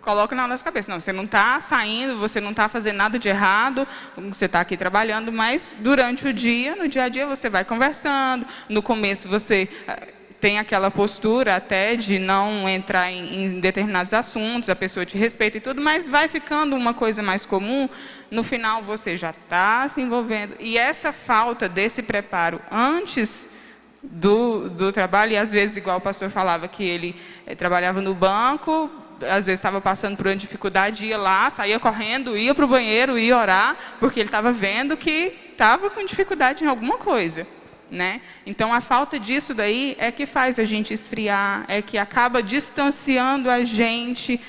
coloca na nossa cabeça, não, você não está saindo, você não está fazendo nada de errado, você está aqui trabalhando, mas durante o dia, no dia a dia, você vai conversando. No começo você tem aquela postura até de não entrar em determinados assuntos, a pessoa te respeita e tudo, mas vai ficando uma coisa mais comum, no final você já está se envolvendo. E essa falta desse preparo antes do trabalho, e às vezes, igual o pastor falava, que ele trabalhava no banco, às vezes estava passando por uma dificuldade, ia lá, saía correndo, ia para o banheiro, ia orar, porque ele estava vendo que estava com dificuldade em alguma coisa. Né? Então a falta disso daí é que faz a gente esfriar, é que acaba distanciando a gente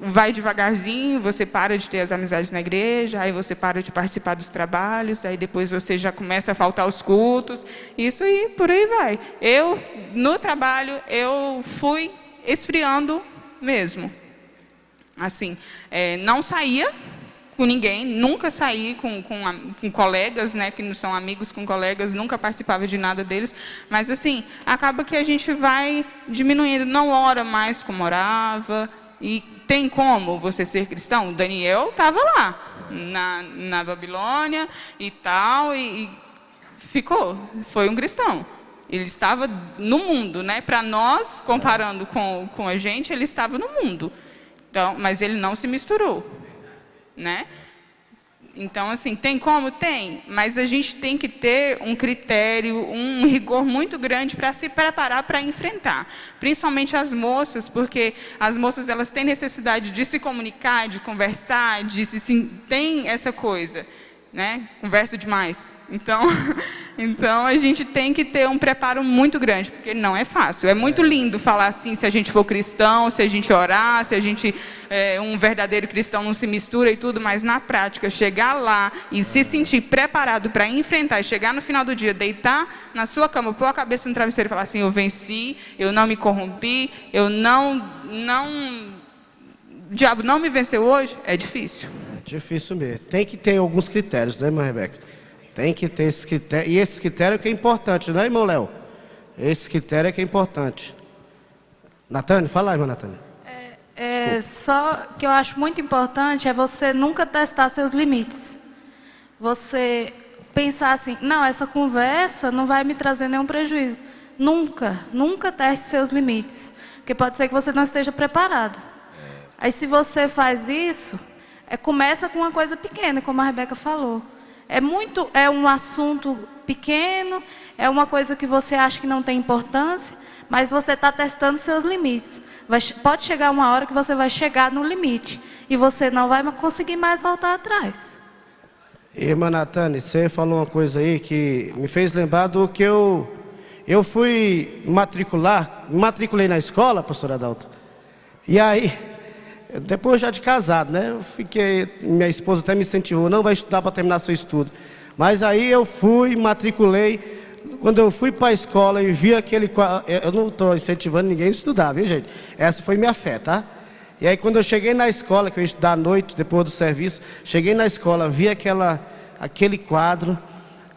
vai devagarzinho, você para de ter as amizades na igreja, aí você para de participar dos trabalhos, aí depois você já começa a faltar aos cultos, isso e por aí vai. Eu, no trabalho, eu fui esfriando mesmo, assim, não saía com ninguém, nunca saí com colegas, né, que não são amigos com colegas, nunca participava de nada deles, mas assim, acaba que a gente vai diminuindo, não ora mais como orava. E tem como você ser cristão? O Daniel estava lá, na Babilônia e tal, e foi um cristão. Ele estava no mundo, né? Para nós, comparando com a gente, ele estava no mundo. Então, mas ele não se misturou, né? Então, assim, tem como? Tem, mas a gente tem que ter um critério, um rigor muito grande para se preparar para enfrentar. Principalmente as moças, porque as moças elas têm necessidade de se comunicar, de conversar, tem essa coisa, né? Conversa demais. Então a gente tem que ter um preparo muito grande, porque não é fácil. É muito lindo falar assim, se a gente for cristão, se a gente orar, se a gente um verdadeiro cristão não se mistura e tudo, mas na prática, chegar lá e se sentir preparado para enfrentar, e chegar no final do dia, deitar na sua cama, pôr a cabeça no travesseiro e falar assim, eu venci, eu não me corrompi, eu não o diabo não me venceu hoje, é difícil. É difícil mesmo. Tem que ter alguns critérios, né, irmã Rebeca? Tem que ter esses critérios. E esse critério que é importante, né, irmão Léo? Esse critério é que é importante. Natane, fala aí, irmã Natane. Só que eu acho muito importante é você nunca testar seus limites. Você pensar assim, não, essa conversa não vai me trazer nenhum prejuízo. Nunca teste seus limites. Porque pode ser que você não esteja preparado. Aí se você faz isso, começa com uma coisa pequena, como a Rebeca falou. É um assunto pequeno, é uma coisa que você acha que não tem importância, mas você está testando seus limites. Pode chegar uma hora que você vai chegar no limite e você não vai conseguir mais voltar atrás. Irmã Natane, você falou uma coisa aí que me fez lembrar do que eu fui matriculei na escola, pastor Adalto. E aí, depois já de casado, né? Minha esposa até me incentivou, não vai estudar para terminar seu estudo. Mas aí eu matriculei. Quando eu fui para a escola e vi aquele quadro, eu não estou incentivando ninguém a estudar, viu, gente? Essa foi minha fé, tá? E aí quando eu cheguei na escola, que eu ia estudar à noite, depois do serviço, cheguei na escola, vi aquele quadro,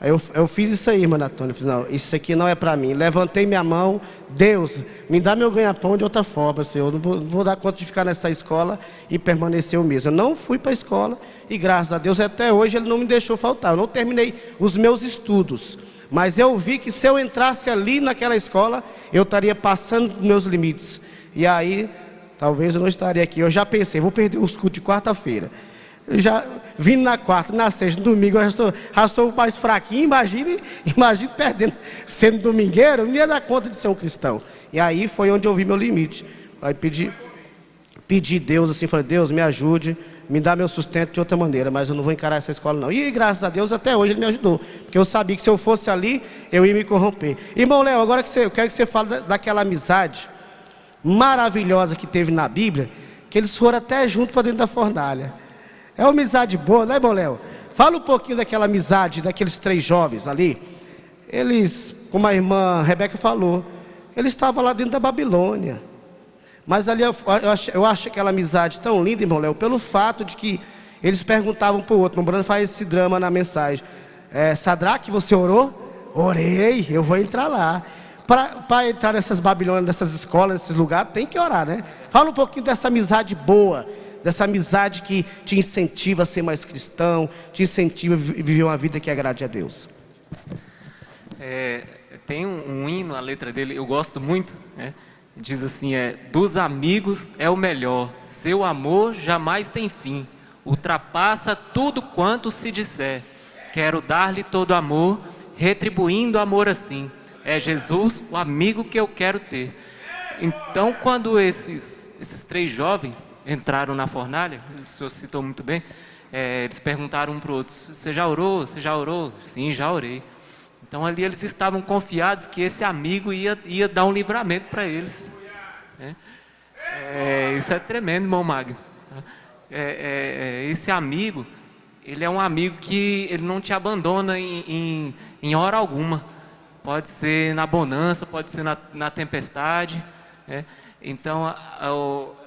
aí eu fiz isso aí, irmã Antônia, falei, não, isso aqui não é para mim. Levantei minha mão, Deus, me dá meu ganha-pão de outra forma, Senhor. Eu não vou dar conta de ficar nessa escola e permanecer o mesmo. Eu não fui para a escola e graças a Deus até hoje Ele não me deixou faltar. Eu não terminei os meus estudos. Mas eu vi que se eu entrasse ali naquela escola, eu estaria passando dos meus limites. E aí, talvez eu não estaria aqui. Eu já pensei, vou perder os cultos de quarta-feira. Eu já vim na quarta, na sexta, no domingo, eu já sou mais fraquinho. Imagine perdendo, sendo domingueiro, eu não ia dar conta de ser um cristão. E aí foi onde eu vi meu limite. Aí pedi Deus assim, falei, Deus, me ajude, me dá meu sustento de outra maneira, mas eu não vou encarar essa escola não. E graças a Deus até hoje Ele me ajudou, porque eu sabia que se eu fosse ali, eu ia me corromper. Irmão Léo, agora eu quero que você fale daquela amizade maravilhosa que teve na Bíblia, que eles foram até junto para dentro da fornalha. É uma amizade boa, né, irmão Léo? Fala um pouquinho daquela amizade, daqueles 3 jovens ali. Eles, como a irmã Rebeca falou, eles estavam lá dentro da Babilônia. Mas ali eu acho aquela amizade tão linda, irmão Léo, pelo fato de que eles perguntavam para o outro. O Brando faz esse drama na mensagem. Sadraque, você orou? Orei, eu vou entrar lá. Para entrar nessas Babilônias, nessas escolas, nesses lugares, tem que orar, né? Fala um pouquinho dessa amizade boa, dessa amizade que te incentiva a ser mais cristão, te incentiva a viver uma vida que agrade a Deus. Tem um hino, a letra dele, eu gosto muito, né? Diz assim, dos amigos é o melhor, seu amor jamais tem fim, ultrapassa tudo quanto se disser, quero dar-lhe todo amor, retribuindo amor assim, é Jesus o amigo que eu quero ter. Então quando esses 3 jovens entraram na fornalha, o senhor citou muito bem, eles perguntaram um para o outro, você já orou? Você já orou? Sim, já orei. Então ali eles estavam confiados que esse amigo ia dar um livramento para eles. Isso é tremendo, irmão Magno. Esse amigo, ele é um amigo que ele não te abandona em hora alguma. Pode ser na bonança, pode ser na tempestade. Então,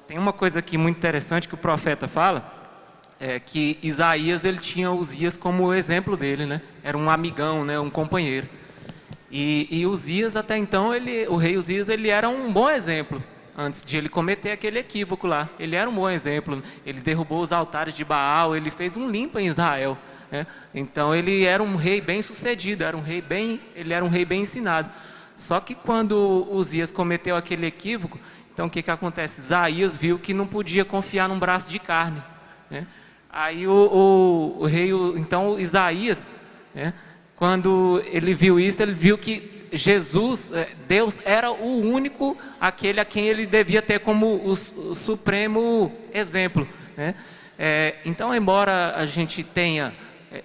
tem uma coisa aqui muito interessante que o profeta fala, que Isaías ele tinha Uzias como exemplo dele, né? Era um amigão, né? Um companheiro. E Uzias até então o rei Uzias ele era um bom exemplo antes de ele cometer aquele equívoco lá. Ele era um bom exemplo. Ele derrubou os altares de Baal, ele fez um limpo em Israel, né? Então ele era um rei bem sucedido, ele era um rei bem ensinado. Só que quando Uzias cometeu aquele equívoco, então o que acontece? Isaías viu que não podia confiar num braço de carne, né? Aí o rei, então Isaías, né, quando ele viu isso, ele viu que Jesus, Deus era o único, aquele a quem ele devia ter como o supremo exemplo, né? Então, embora a gente tenha,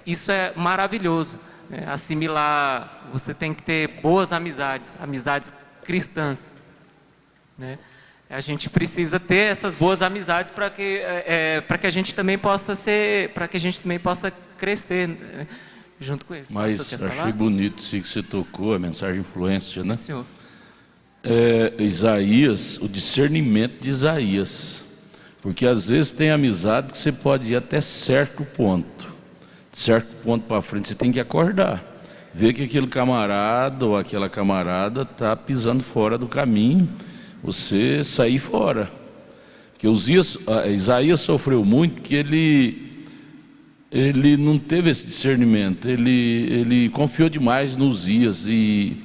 isso é maravilhoso, né? Assimilar, você tem que ter boas amizades cristãs, né? A gente precisa ter essas boas amizades para que a gente também possa crescer, né, junto com eles. Mas achei bonito isso que você tocou, a mensagem influência, né? Sim, senhor. Isaías, o discernimento de Isaías Porque às vezes tem amizade que você pode ir até certo ponto. De certo ponto para frente você tem que acordar. Ver que aquele camarada ou aquela camarada está pisando fora do caminho, você sair fora. Porque Isaías sofreu muito, que ele não teve esse discernimento, ele confiou demais no Uzias, e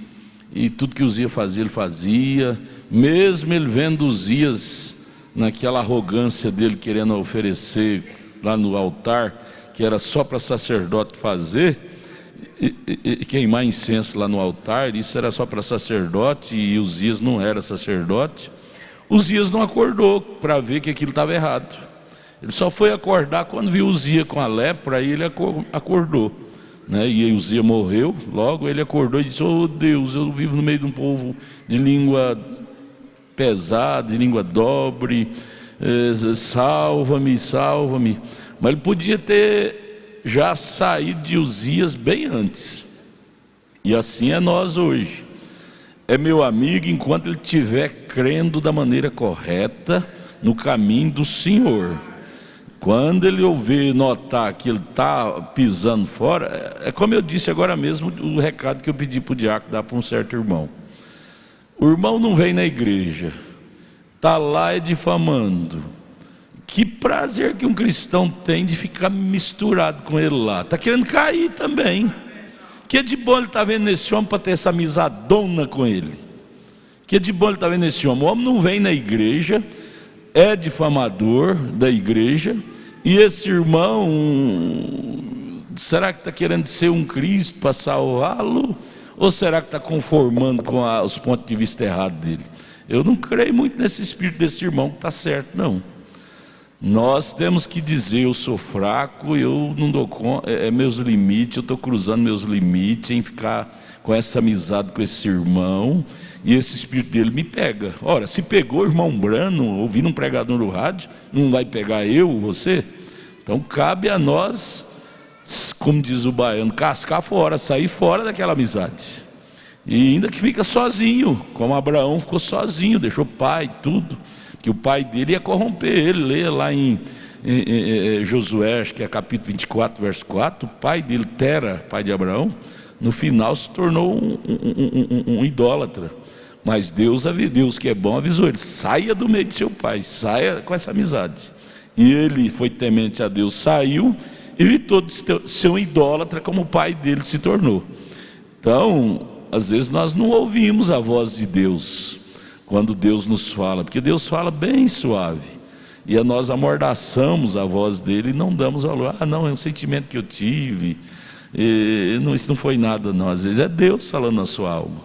tudo que Uzias fazia, ele fazia, mesmo ele vendo Uzias naquela arrogância dele, querendo oferecer lá no altar, que era só para sacerdote fazer, e queimar incenso lá no altar, isso era só para sacerdote, e Uzias não era sacerdote. Uzias não acordou para ver que aquilo estava errado. Ele só foi acordar quando viu Uzias com a lepra, aí ele acordou, né? E Uzias morreu, logo ele acordou e disse: oh Deus, eu vivo no meio de um povo de língua pesada, de língua dobre, salva-me, salva-me. Mas ele podia ter já saído de Uzias bem antes. E assim é nós hoje. É meu amigo enquanto ele estiver crendo da maneira correta no caminho do Senhor. Quando ele ouvir, notar que ele está pisando fora, é como eu disse agora mesmo, o recado que eu pedi para o diácono dar para um certo irmão. O irmão não vem na igreja, está lá difamando. Que prazer que um cristão tem de ficar misturado com ele lá. Está querendo cair também. Que de bom ele está vendo nesse homem para ter essa amizadona com ele. Que de bom ele está vendo nesse homem. O homem não vem na igreja, é difamador da igreja, e esse irmão, será que está querendo ser um Cristo para salvá-lo? Ou será que está conformando com os pontos de vista errados dele? Eu não creio muito nesse espírito desse irmão que está certo, não. Nós temos que dizer: eu sou fraco, eu não dou conta, meus limites, eu estou cruzando meus limites em ficar com essa amizade com esse irmão, e esse espírito dele me pega. Ora, se pegou o irmão Brano, ouvindo um pregador no rádio, não vai pegar eu, você? Então cabe a nós, como diz o baiano, cascar fora, sair fora daquela amizade. E ainda que fica sozinho, como Abraão ficou sozinho, deixou pai, tudo. Que o pai dele ia corromper ele. Lê lá em Josué, acho que é capítulo 24, verso 4, o pai dele, Tera, pai de Abraão, no final se tornou um idólatra. Mas Deus que é bom, avisou ele: saia do meio de seu pai, saia com essa amizade. E ele foi temente a Deus, saiu e evitou de ser um idólatra como o pai dele se tornou. Então, às vezes nós não ouvimos a voz de Deus quando Deus nos fala, porque Deus fala bem suave, e nós amordaçamos a voz dele e não damos valor. Não, é um sentimento que eu tive, isso não foi nada não. Às vezes é Deus falando na sua alma.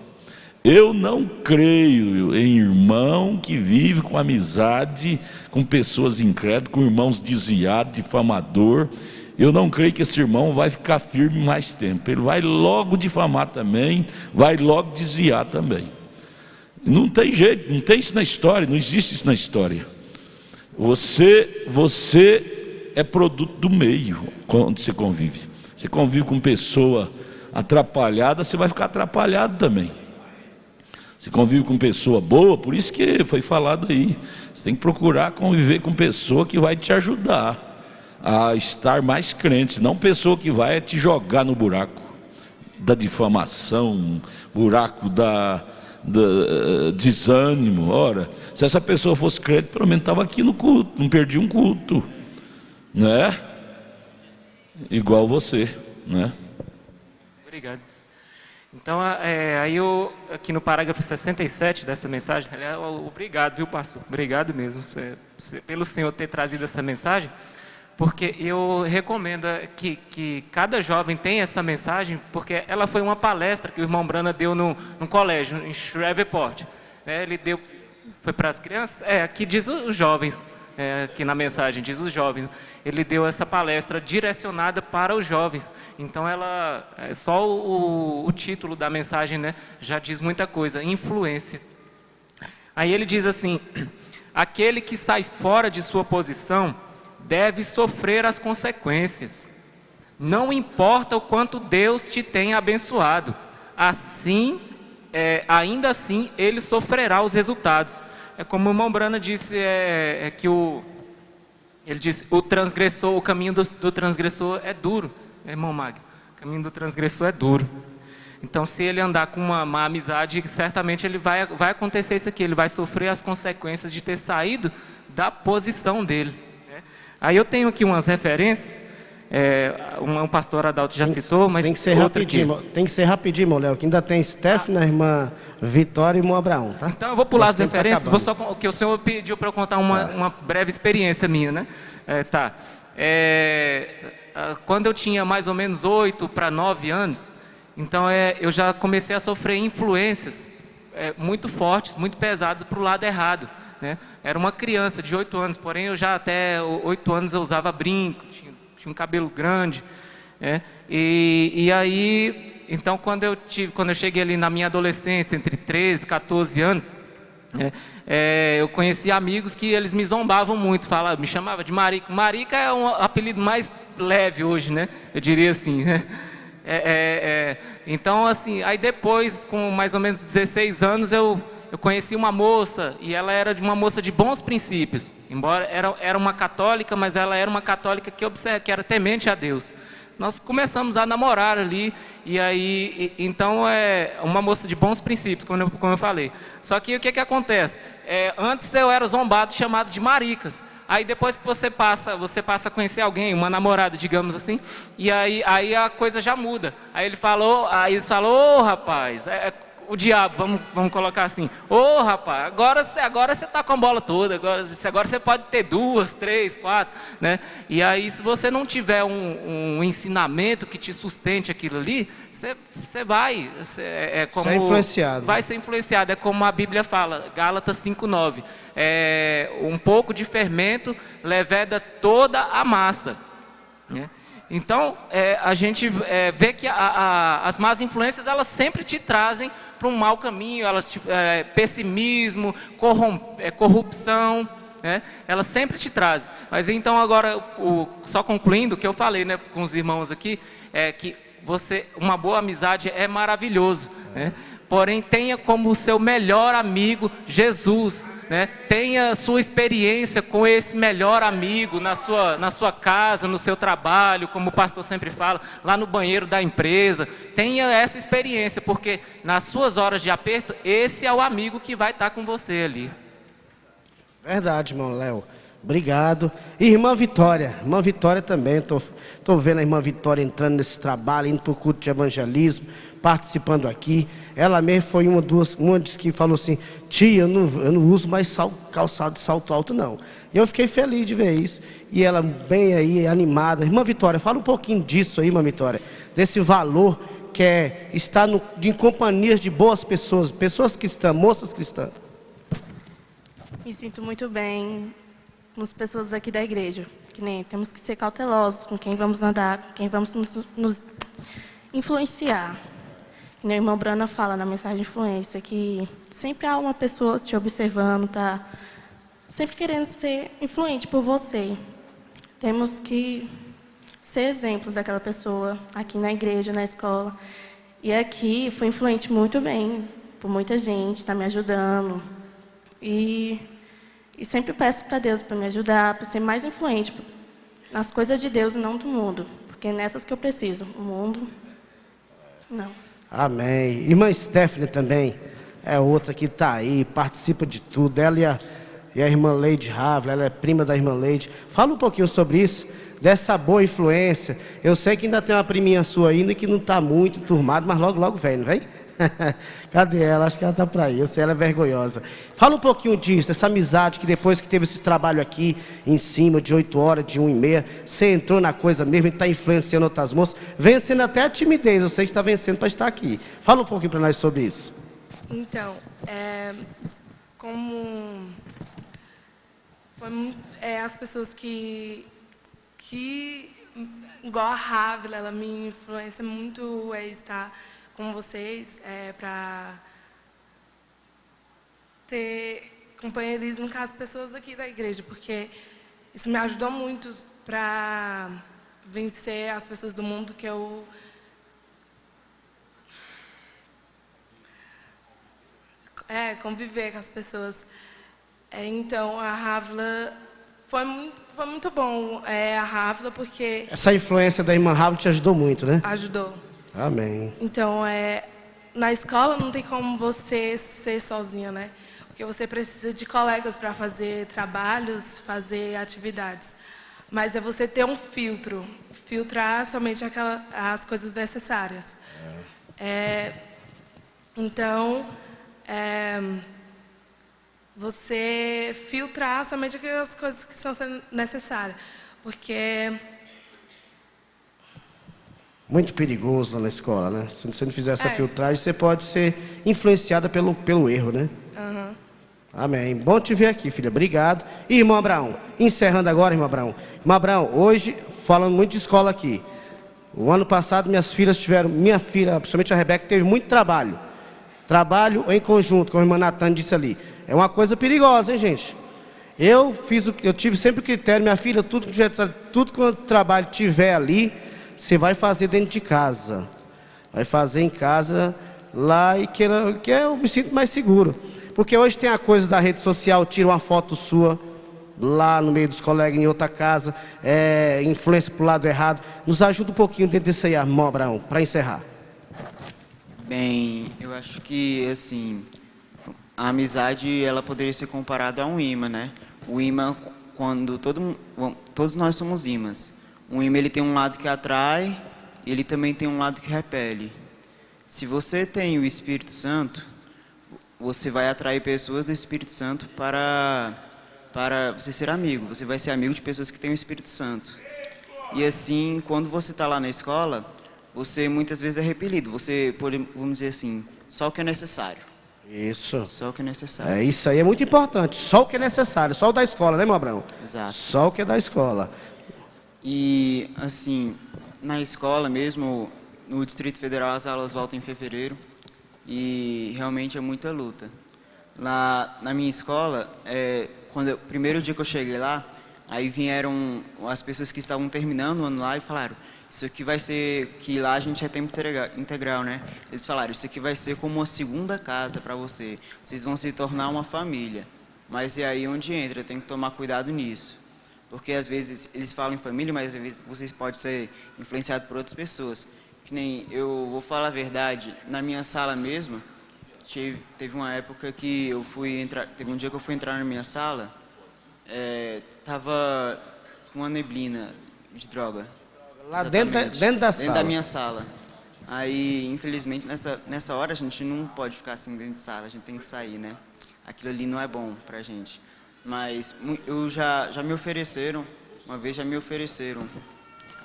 Eu não creio em irmão que vive com amizade com pessoas incrédulas, com irmãos desviados, difamador. Eu não creio que esse irmão vai ficar firme mais tempo. Ele vai logo difamar também, vai logo desviar também. Não tem jeito, não tem isso na história, não existe isso na história. Você é produto do meio quando você convive. Você convive com pessoa atrapalhada, você vai ficar atrapalhado também. Você convive com pessoa boa, por isso que foi falado aí. Você tem que procurar conviver com pessoa que vai te ajudar a estar mais crente, não pessoa que vai te jogar no buraco da difamação, buraco da desânimo. Ora, se essa pessoa fosse crente, pelo menos estava aqui no culto, não perdia um culto, né? Igual você, né? Obrigado. Então, aí eu, aqui no parágrafo 67 dessa mensagem, obrigado, viu, pastor? Obrigado mesmo pelo senhor ter trazido essa mensagem, porque eu recomendo que cada jovem tenha essa mensagem, porque ela foi uma palestra que o irmão Brana deu num colégio, em Shreveport. Ele deu, foi para as crianças, aqui diz os jovens, aqui na mensagem diz os jovens. Ele deu essa palestra direcionada para os jovens. Então só o título da mensagem, né, já diz muita coisa: influência. Aí ele diz assim: aquele que sai fora de sua posição deve sofrer as consequências. Não importa o quanto Deus te tenha abençoado, ainda assim ele sofrerá os resultados. É como o irmão Brana disse, que Ele disse, o caminho do transgressor é duro, irmão Magno. O caminho do transgressor é duro. Então, se ele andar com uma má amizade, certamente ele vai acontecer isso aqui. Ele vai sofrer as consequências de ter saído da posição dele. Né? Aí eu tenho aqui umas referências. Um pastor Adalto já citou, mas tem que ser rapidinho. Tem que ser rapidinho, irmão Léo, que ainda tem Stephanie, a irmã Vitória e o irmão Abraão, tá? Então eu vou pular as Você tá referências, vou acabando. só que o senhor pediu para eu contar uma breve experiência minha, né? Quando eu tinha mais ou menos 8 para 9 anos, então eu já comecei a sofrer influências muito fortes, muito pesadas para o lado errado, né? Era uma criança de 8 anos, porém eu já até 8 anos eu usava brinco, tinha um cabelo grande, né? E aí, então quando eu cheguei ali na minha adolescência, entre 13 e 14 anos, eu conheci amigos que eles me zombavam muito, me chamavam de Marica. Marica é um apelido mais leve hoje, né? Eu diria assim, né? Então, assim, aí depois, com mais ou menos 16 anos, eu conheci uma moça, e ela era uma moça de bons princípios. Embora era uma católica, mas ela era uma católica que era temente a Deus. Nós começamos a namorar ali, e aí, então, uma moça de bons princípios, como eu falei. Só que o que acontece? Antes eu era zombado, chamado de maricas. Aí depois que você passa a conhecer alguém, uma namorada, digamos assim, e aí a coisa já muda. Aí eles falam, ô rapaz, o diabo, vamos colocar assim, ô rapaz, agora você está com a bola toda, agora você pode ter 2, 3, 4, né? E aí se você não tiver um ensinamento que te sustente aquilo ali, você vai, ser influenciado. Vai ser influenciado, é como a Bíblia fala, Gálatas 5:9, um pouco de fermento leveda toda a massa, né? Então, a gente vê que as más influências, elas sempre te trazem para um mau caminho, pessimismo, corrupção, né? Elas sempre te trazem. Mas então agora, só concluindo o que eu falei, né, com os irmãos aqui, que uma boa amizade é maravilhoso, né? Porém, tenha como seu melhor amigo Jesus, né? Tenha sua experiência com esse melhor amigo na sua casa, no seu trabalho, como o pastor sempre fala, lá no banheiro da empresa. Tenha essa experiência, porque nas suas horas de aperto, esse é o amigo que vai estar com você ali. Verdade, irmão Léo. Obrigado. E irmã Vitória também, estou vendo a irmã Vitória entrando nesse trabalho, indo para o culto de evangelismo, participando aqui. Ela mesmo foi uma que falou assim, tia, eu não uso mais calçado de salto alto não. E eu fiquei feliz de ver isso. E ela bem aí, animada. Irmã Vitória, fala um pouquinho disso aí, irmã Vitória, desse valor que é estar em companhias de boas pessoas, pessoas cristãs, moças cristãs. Me sinto muito bem com as pessoas aqui da igreja, que nem temos que ser cautelosos com quem vamos andar, com quem vamos nos influenciar. E o irmão Brana fala na mensagem de influência que sempre há uma pessoa te observando, sempre querendo ser influente por você. Temos que ser exemplos daquela pessoa aqui na igreja, na escola. E aqui fui influente muito bem por muita gente, está me ajudando. E sempre peço para Deus para me ajudar, para ser mais influente nas coisas de Deus e não do mundo. Porque é nessas que eu preciso. O mundo, não. Amém. Irmã Stephanie também é outra que está aí, participa de tudo. Ela e a irmã Leide Rávila, ela é prima da irmã Leide. Fala um pouquinho sobre isso, dessa boa influência. Eu sei que ainda tem uma priminha sua ainda que não está muito turmada, mas logo vem, não vem? Cadê ela? Acho que ela está para aí. Eu sei, ela é vergonhosa. Fala um pouquinho disso, dessa amizade que depois que teve esse trabalho aqui em cima, de 8 horas, de 1h30, você entrou na coisa mesmo e está influenciando outras moças, vencendo até a timidez. Eu sei que está vencendo para estar aqui. Fala um pouquinho para nós sobre isso. Então, como as pessoas que igual a Rávila, ela me influencia muito estar com vocês, para ter companheirismo com as pessoas daqui da igreja, porque isso me ajudou muito para vencer as pessoas do mundo que eu conviver com as pessoas. Então a Rávila Foi muito bom a Ráfila, porque Essa influência da irmã Rábula te ajudou muito, né? ajudou. Amém. Então, na escola não tem como você ser sozinha, né? Porque você precisa de colegas para fazer trabalhos, fazer atividades. Mas é você ter um filtro, filtrar somente as coisas necessárias. Então, você filtrar somente aquelas coisas que são necessárias. Porque Muito perigoso lá na escola, né? Se você não fizer essa filtragem, você pode ser influenciada pelo erro, né? Uhum. Amém. Bom te ver aqui, filha. Obrigado. E irmão Abraão, encerrando agora, irmão Abraão. Irmão Abraão, hoje, falando muito de escola aqui. O ano passado, minha filha, principalmente a Rebeca, teve muito trabalho. Trabalho em conjunto, como a irmã Natane disse ali. É uma coisa perigosa, hein, gente? Eu tive sempre o critério, minha filha, tudo que o trabalho tiver ali, você vai fazer dentro de casa. Vai fazer em casa, lá, e que eu me sinto mais seguro. Porque hoje tem a coisa da rede social, tira uma foto sua lá no meio dos colegas em outra casa, influência para o lado errado. Nos ajuda um pouquinho dentro desse aí, irmão Abraão, para encerrar. Bem, eu acho que, assim, a amizade, ela poderia ser comparada a um imã, né? O imã, quando todos nós somos imãs. Um imã, ele tem um lado que atrai, e ele também tem um lado que repele. Se você tem o Espírito Santo, você vai atrair pessoas do Espírito Santo para você ser amigo. Você vai ser amigo de pessoas que têm o Espírito Santo. E assim, quando você está lá na escola, você muitas vezes é repelido. Você, vamos dizer assim, só o que é necessário. Isso. Só o que é necessário. Isso aí é muito importante. Só o que é necessário. Só o da escola, né, meu Abraão? Exato. Só o que é da escola. E, assim, na escola mesmo, no Distrito Federal, as aulas voltam em fevereiro. E realmente é muita luta. Lá na minha escola, o primeiro dia que eu cheguei lá, aí vieram as pessoas que estavam terminando o ano lá e falaram: isso aqui vai ser, que lá a gente é tempo integral, né? Eles falaram: isso aqui vai ser como uma segunda casa para você. Vocês vão se tornar uma família. Mas é aí onde entra, tem que tomar cuidado nisso. Porque às vezes eles falam em família, mas às vezes vocês podem ser influenciados por outras pessoas. Que nem, eu vou falar a verdade, na minha sala mesmo, teve uma época que eu fui entrar, teve um dia que eu fui entrar na minha sala, tava com uma neblina de droga. Lá dentro da sala? Dentro da minha sala. Aí, infelizmente, nessa hora a gente não pode ficar assim dentro de sala, a gente tem que sair, né? Aquilo ali não é bom pra gente. Mas já me ofereceram, uma vez já me ofereceram.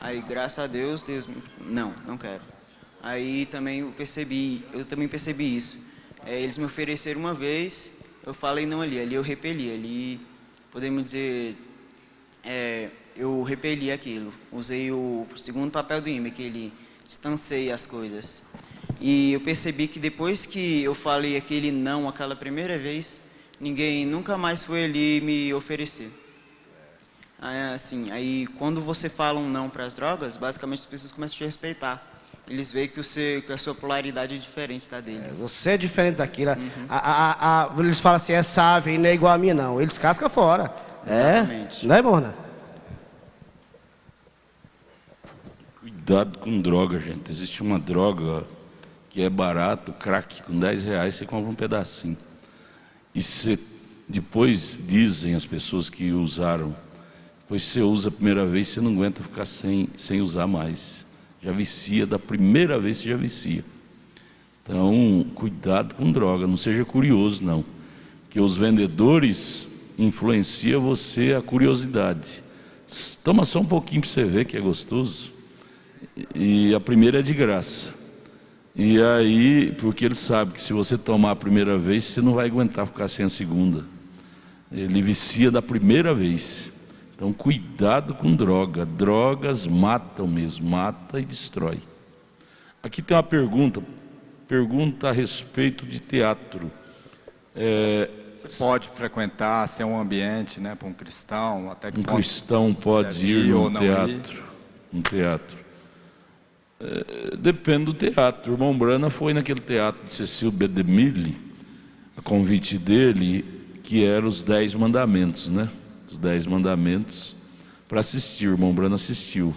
Aí, graças a Deus, não quero. Aí também eu também percebi isso. Eles me ofereceram uma vez, eu falei não ali eu repeli, ali podemos dizer, eu repeli aquilo. Usei o segundo papel do imã, que ele distancia as coisas. E eu percebi que depois que eu falei aquele não aquela primeira vez, ninguém nunca mais foi ali me oferecer. Assim, aí quando você fala um não para as drogas, basicamente as pessoas começam a te respeitar. Eles veem que a sua polaridade é diferente da deles. Você é diferente daquilo. Eles falam assim, essa ave aí não é igual a minha, não. Eles cascam fora. Exatamente. Não é, Mona? Cuidado com droga, gente. Existe uma droga que é barato, crack, com R$10 você compra um pedacinho. E depois dizem as pessoas que usaram, depois você usa a primeira vez, você não aguenta ficar sem usar mais. Já vicia, da primeira vez você já vicia. Então, cuidado com droga, não seja curioso não. Porque os vendedores influenciam você a curiosidade. Toma só um pouquinho para você ver que é gostoso. E a primeira é de graça. E aí, porque ele sabe que se você tomar a primeira vez, você não vai aguentar ficar sem a segunda. Ele vicia da primeira vez. Então, cuidado com droga. Drogas matam mesmo, mata e destrói. Aqui tem uma pergunta a respeito de teatro. Você pode frequentar, ser um ambiente, né, para um cristão, até que um cristão pode ir no teatro. Um teatro. Depende do teatro. O irmão Brana foi naquele teatro de Cecil B. DeMille, a convite dele, que era os 10 mandamentos, né? Os 10 mandamentos. para assistir. O irmão Brana assistiu.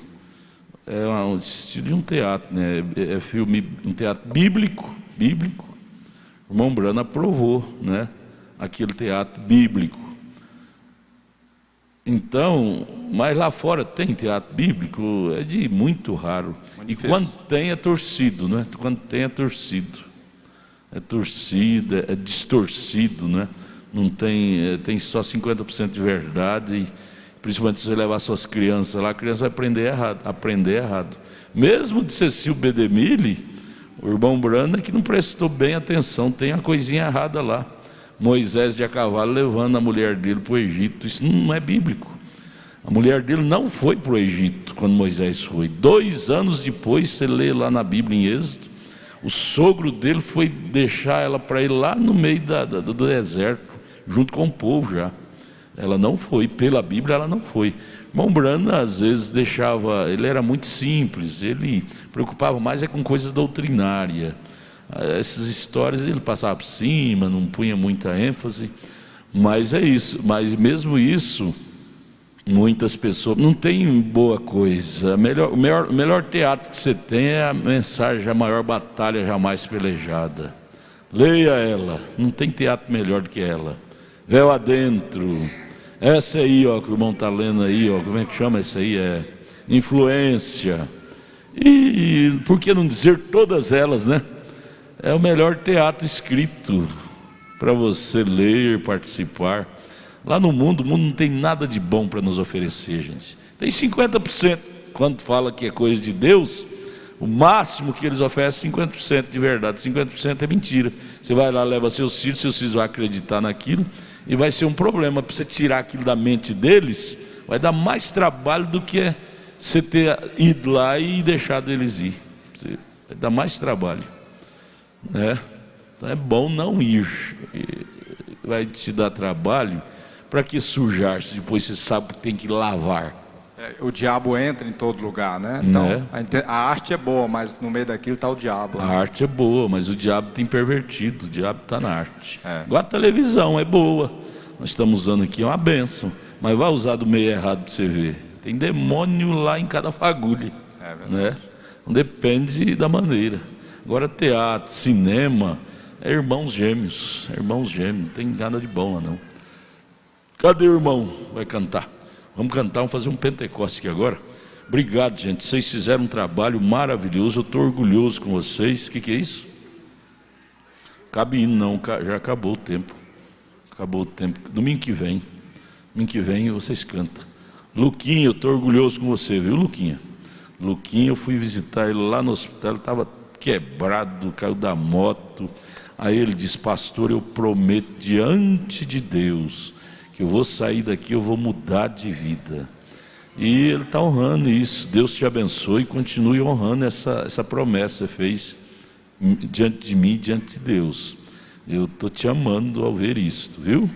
É um estilo de um teatro, né? É filme, um teatro bíblico. O irmão Brana aprovou, né? Aquele teatro bíblico. Então, mas lá fora tem teatro bíblico, é de muito raro. E quando tem é torcido, né? Quando tem é torcido. É torcida, é distorcido, né? Não tem, tem só 50% de verdade. E, principalmente se você levar suas crianças lá, a criança vai aprender errado. Mesmo de Cecil B. DeMille, o irmão Brana que não prestou bem atenção, tem a coisinha errada lá. Moisés de a cavalo levando a mulher dele para o Egito, isso não é bíblico. A mulher dele não foi para o Egito quando Moisés foi. 2 anos depois, você lê lá na Bíblia em Êxodo, o sogro dele foi deixar ela para ir lá no meio do deserto, junto com o povo já. Ela não foi, pela Bíblia ela não foi. Irmão Brana às vezes deixava, ele era muito simples, ele preocupava mais com coisas doutrinárias. Essas histórias ele passava por cima, não punha muita ênfase, mas é isso. Mas mesmo isso, muitas pessoas não tem boa coisa. O melhor teatro que você tem é a mensagem, a maior batalha jamais pelejada. Leia ela, não tem teatro melhor do que ela. Véu adentro. Essa aí, ó, que o irmão está lendo aí, ó, como é que chama essa aí? É Influência. E por que não dizer todas elas, né? É o melhor teatro escrito para você ler, participar. Lá no mundo, o mundo não tem nada de bom para nos oferecer, gente. Tem 50%. Quando fala que é coisa de Deus, o máximo que eles oferecem é 50% de verdade. 50% é mentira. Você vai lá, leva seus filhos vão acreditar naquilo, e vai ser um problema para você tirar aquilo da mente deles. Vai dar mais trabalho do que você ter ido lá e deixado eles ir. Vai dar mais trabalho, né? Então é bom não ir. Vai te dar trabalho. Para que sujar se depois você sabe que tem que lavar? O diabo entra em todo lugar, né? Então, a arte é boa, mas no meio daquilo está o diabo. A arte é boa, mas o diabo tem pervertido. O diabo está na arte. Igual a televisão é boa. Nós estamos usando aqui, é uma bênção. Mas vai usar do meio errado para você ver. Tem demônio lá em cada fagulha. Né? Não depende da maneira. Agora teatro, cinema, é irmãos gêmeos. É irmãos gêmeos, não tem nada de bom lá não. Cadê o irmão? Vai cantar. Vamos cantar, vamos fazer um Pentecoste aqui agora. Obrigado, gente. Vocês fizeram um trabalho maravilhoso. Eu estou orgulhoso com vocês. O que é isso? Cabe hino, não. Já acabou o tempo. Acabou o tempo. Domingo que vem vocês cantam. Luquinha, eu estou orgulhoso com você, viu, Luquinha? Luquinha, eu fui visitar ele lá no hospital. Ele estava quebrado, caiu da moto. Aí ele disse: pastor, eu prometo diante de Deus que eu vou sair daqui, eu vou mudar de vida. E ele está honrando isso. Deus te abençoe e continue honrando essa promessa que fez diante de mim, diante de Deus. Eu estou te amando ao ver isto, viu?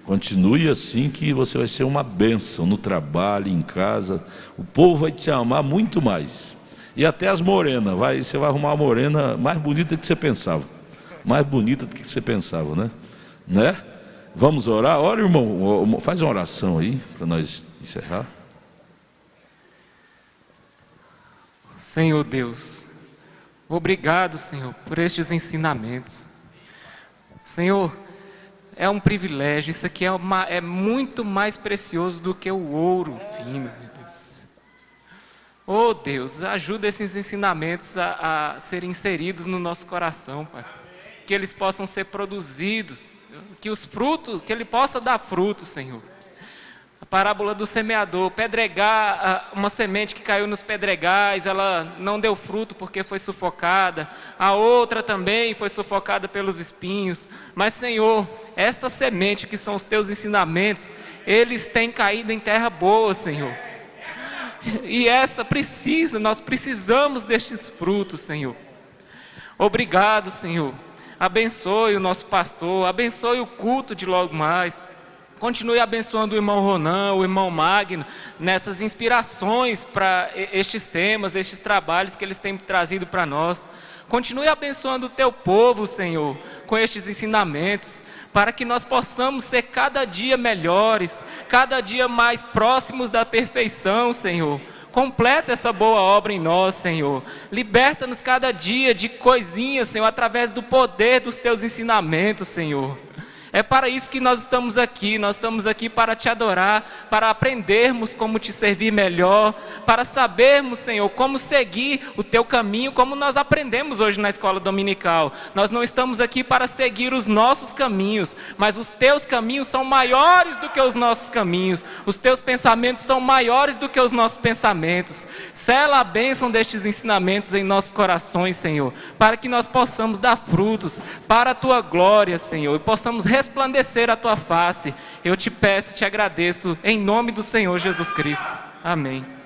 Continue assim, que você vai ser uma bênção no trabalho, em casa. O povo vai te amar muito mais. E até as morenas, você vai arrumar uma morena mais bonita do que você pensava. Mais bonita do que você pensava, né? Vamos orar? Ora, irmão, faz uma oração aí para nós encerrar. Senhor Deus, obrigado, Senhor, por estes ensinamentos. Senhor, é um privilégio, isso aqui é muito mais precioso do que o ouro fino, meu Deus. Oh Deus, ajuda esses ensinamentos a serem inseridos no nosso coração, Pai. Que eles possam ser produzidos, que os frutos, que ele possa dar frutos, Senhor. A parábola do semeador, pedregar, uma semente que caiu nos pedregais, ela não deu fruto porque foi sufocada. A outra também foi sufocada pelos espinhos. Mas, Senhor, esta semente que são os teus ensinamentos, eles têm caído em terra boa, Senhor. E nós precisamos destes frutos, Senhor. Obrigado, Senhor. Abençoe o nosso pastor, abençoe o culto de logo mais. Continue abençoando o irmão Ronan, o irmão Magno, nessas inspirações para estes temas, estes trabalhos que eles têm trazido para nós. Continue abençoando o teu povo, Senhor, com estes ensinamentos, para que nós possamos ser cada dia melhores, cada dia mais próximos da perfeição, Senhor. Completa essa boa obra em nós, Senhor. Liberta-nos cada dia de coisinhas, Senhor, através do poder dos teus ensinamentos, Senhor. É para isso que nós estamos aqui para te adorar, para aprendermos como te servir melhor, para sabermos, Senhor, como seguir o teu caminho, como nós aprendemos hoje na escola dominical. Nós não estamos aqui para seguir os nossos caminhos, mas os teus caminhos são maiores do que os nossos caminhos, os teus pensamentos são maiores do que os nossos pensamentos. Sela a bênção destes ensinamentos em nossos corações, Senhor, para que nós possamos dar frutos para a tua glória, Senhor, e possamos resplandecer a tua face. Eu te peço e te agradeço em nome do Senhor Jesus Cristo. Amém.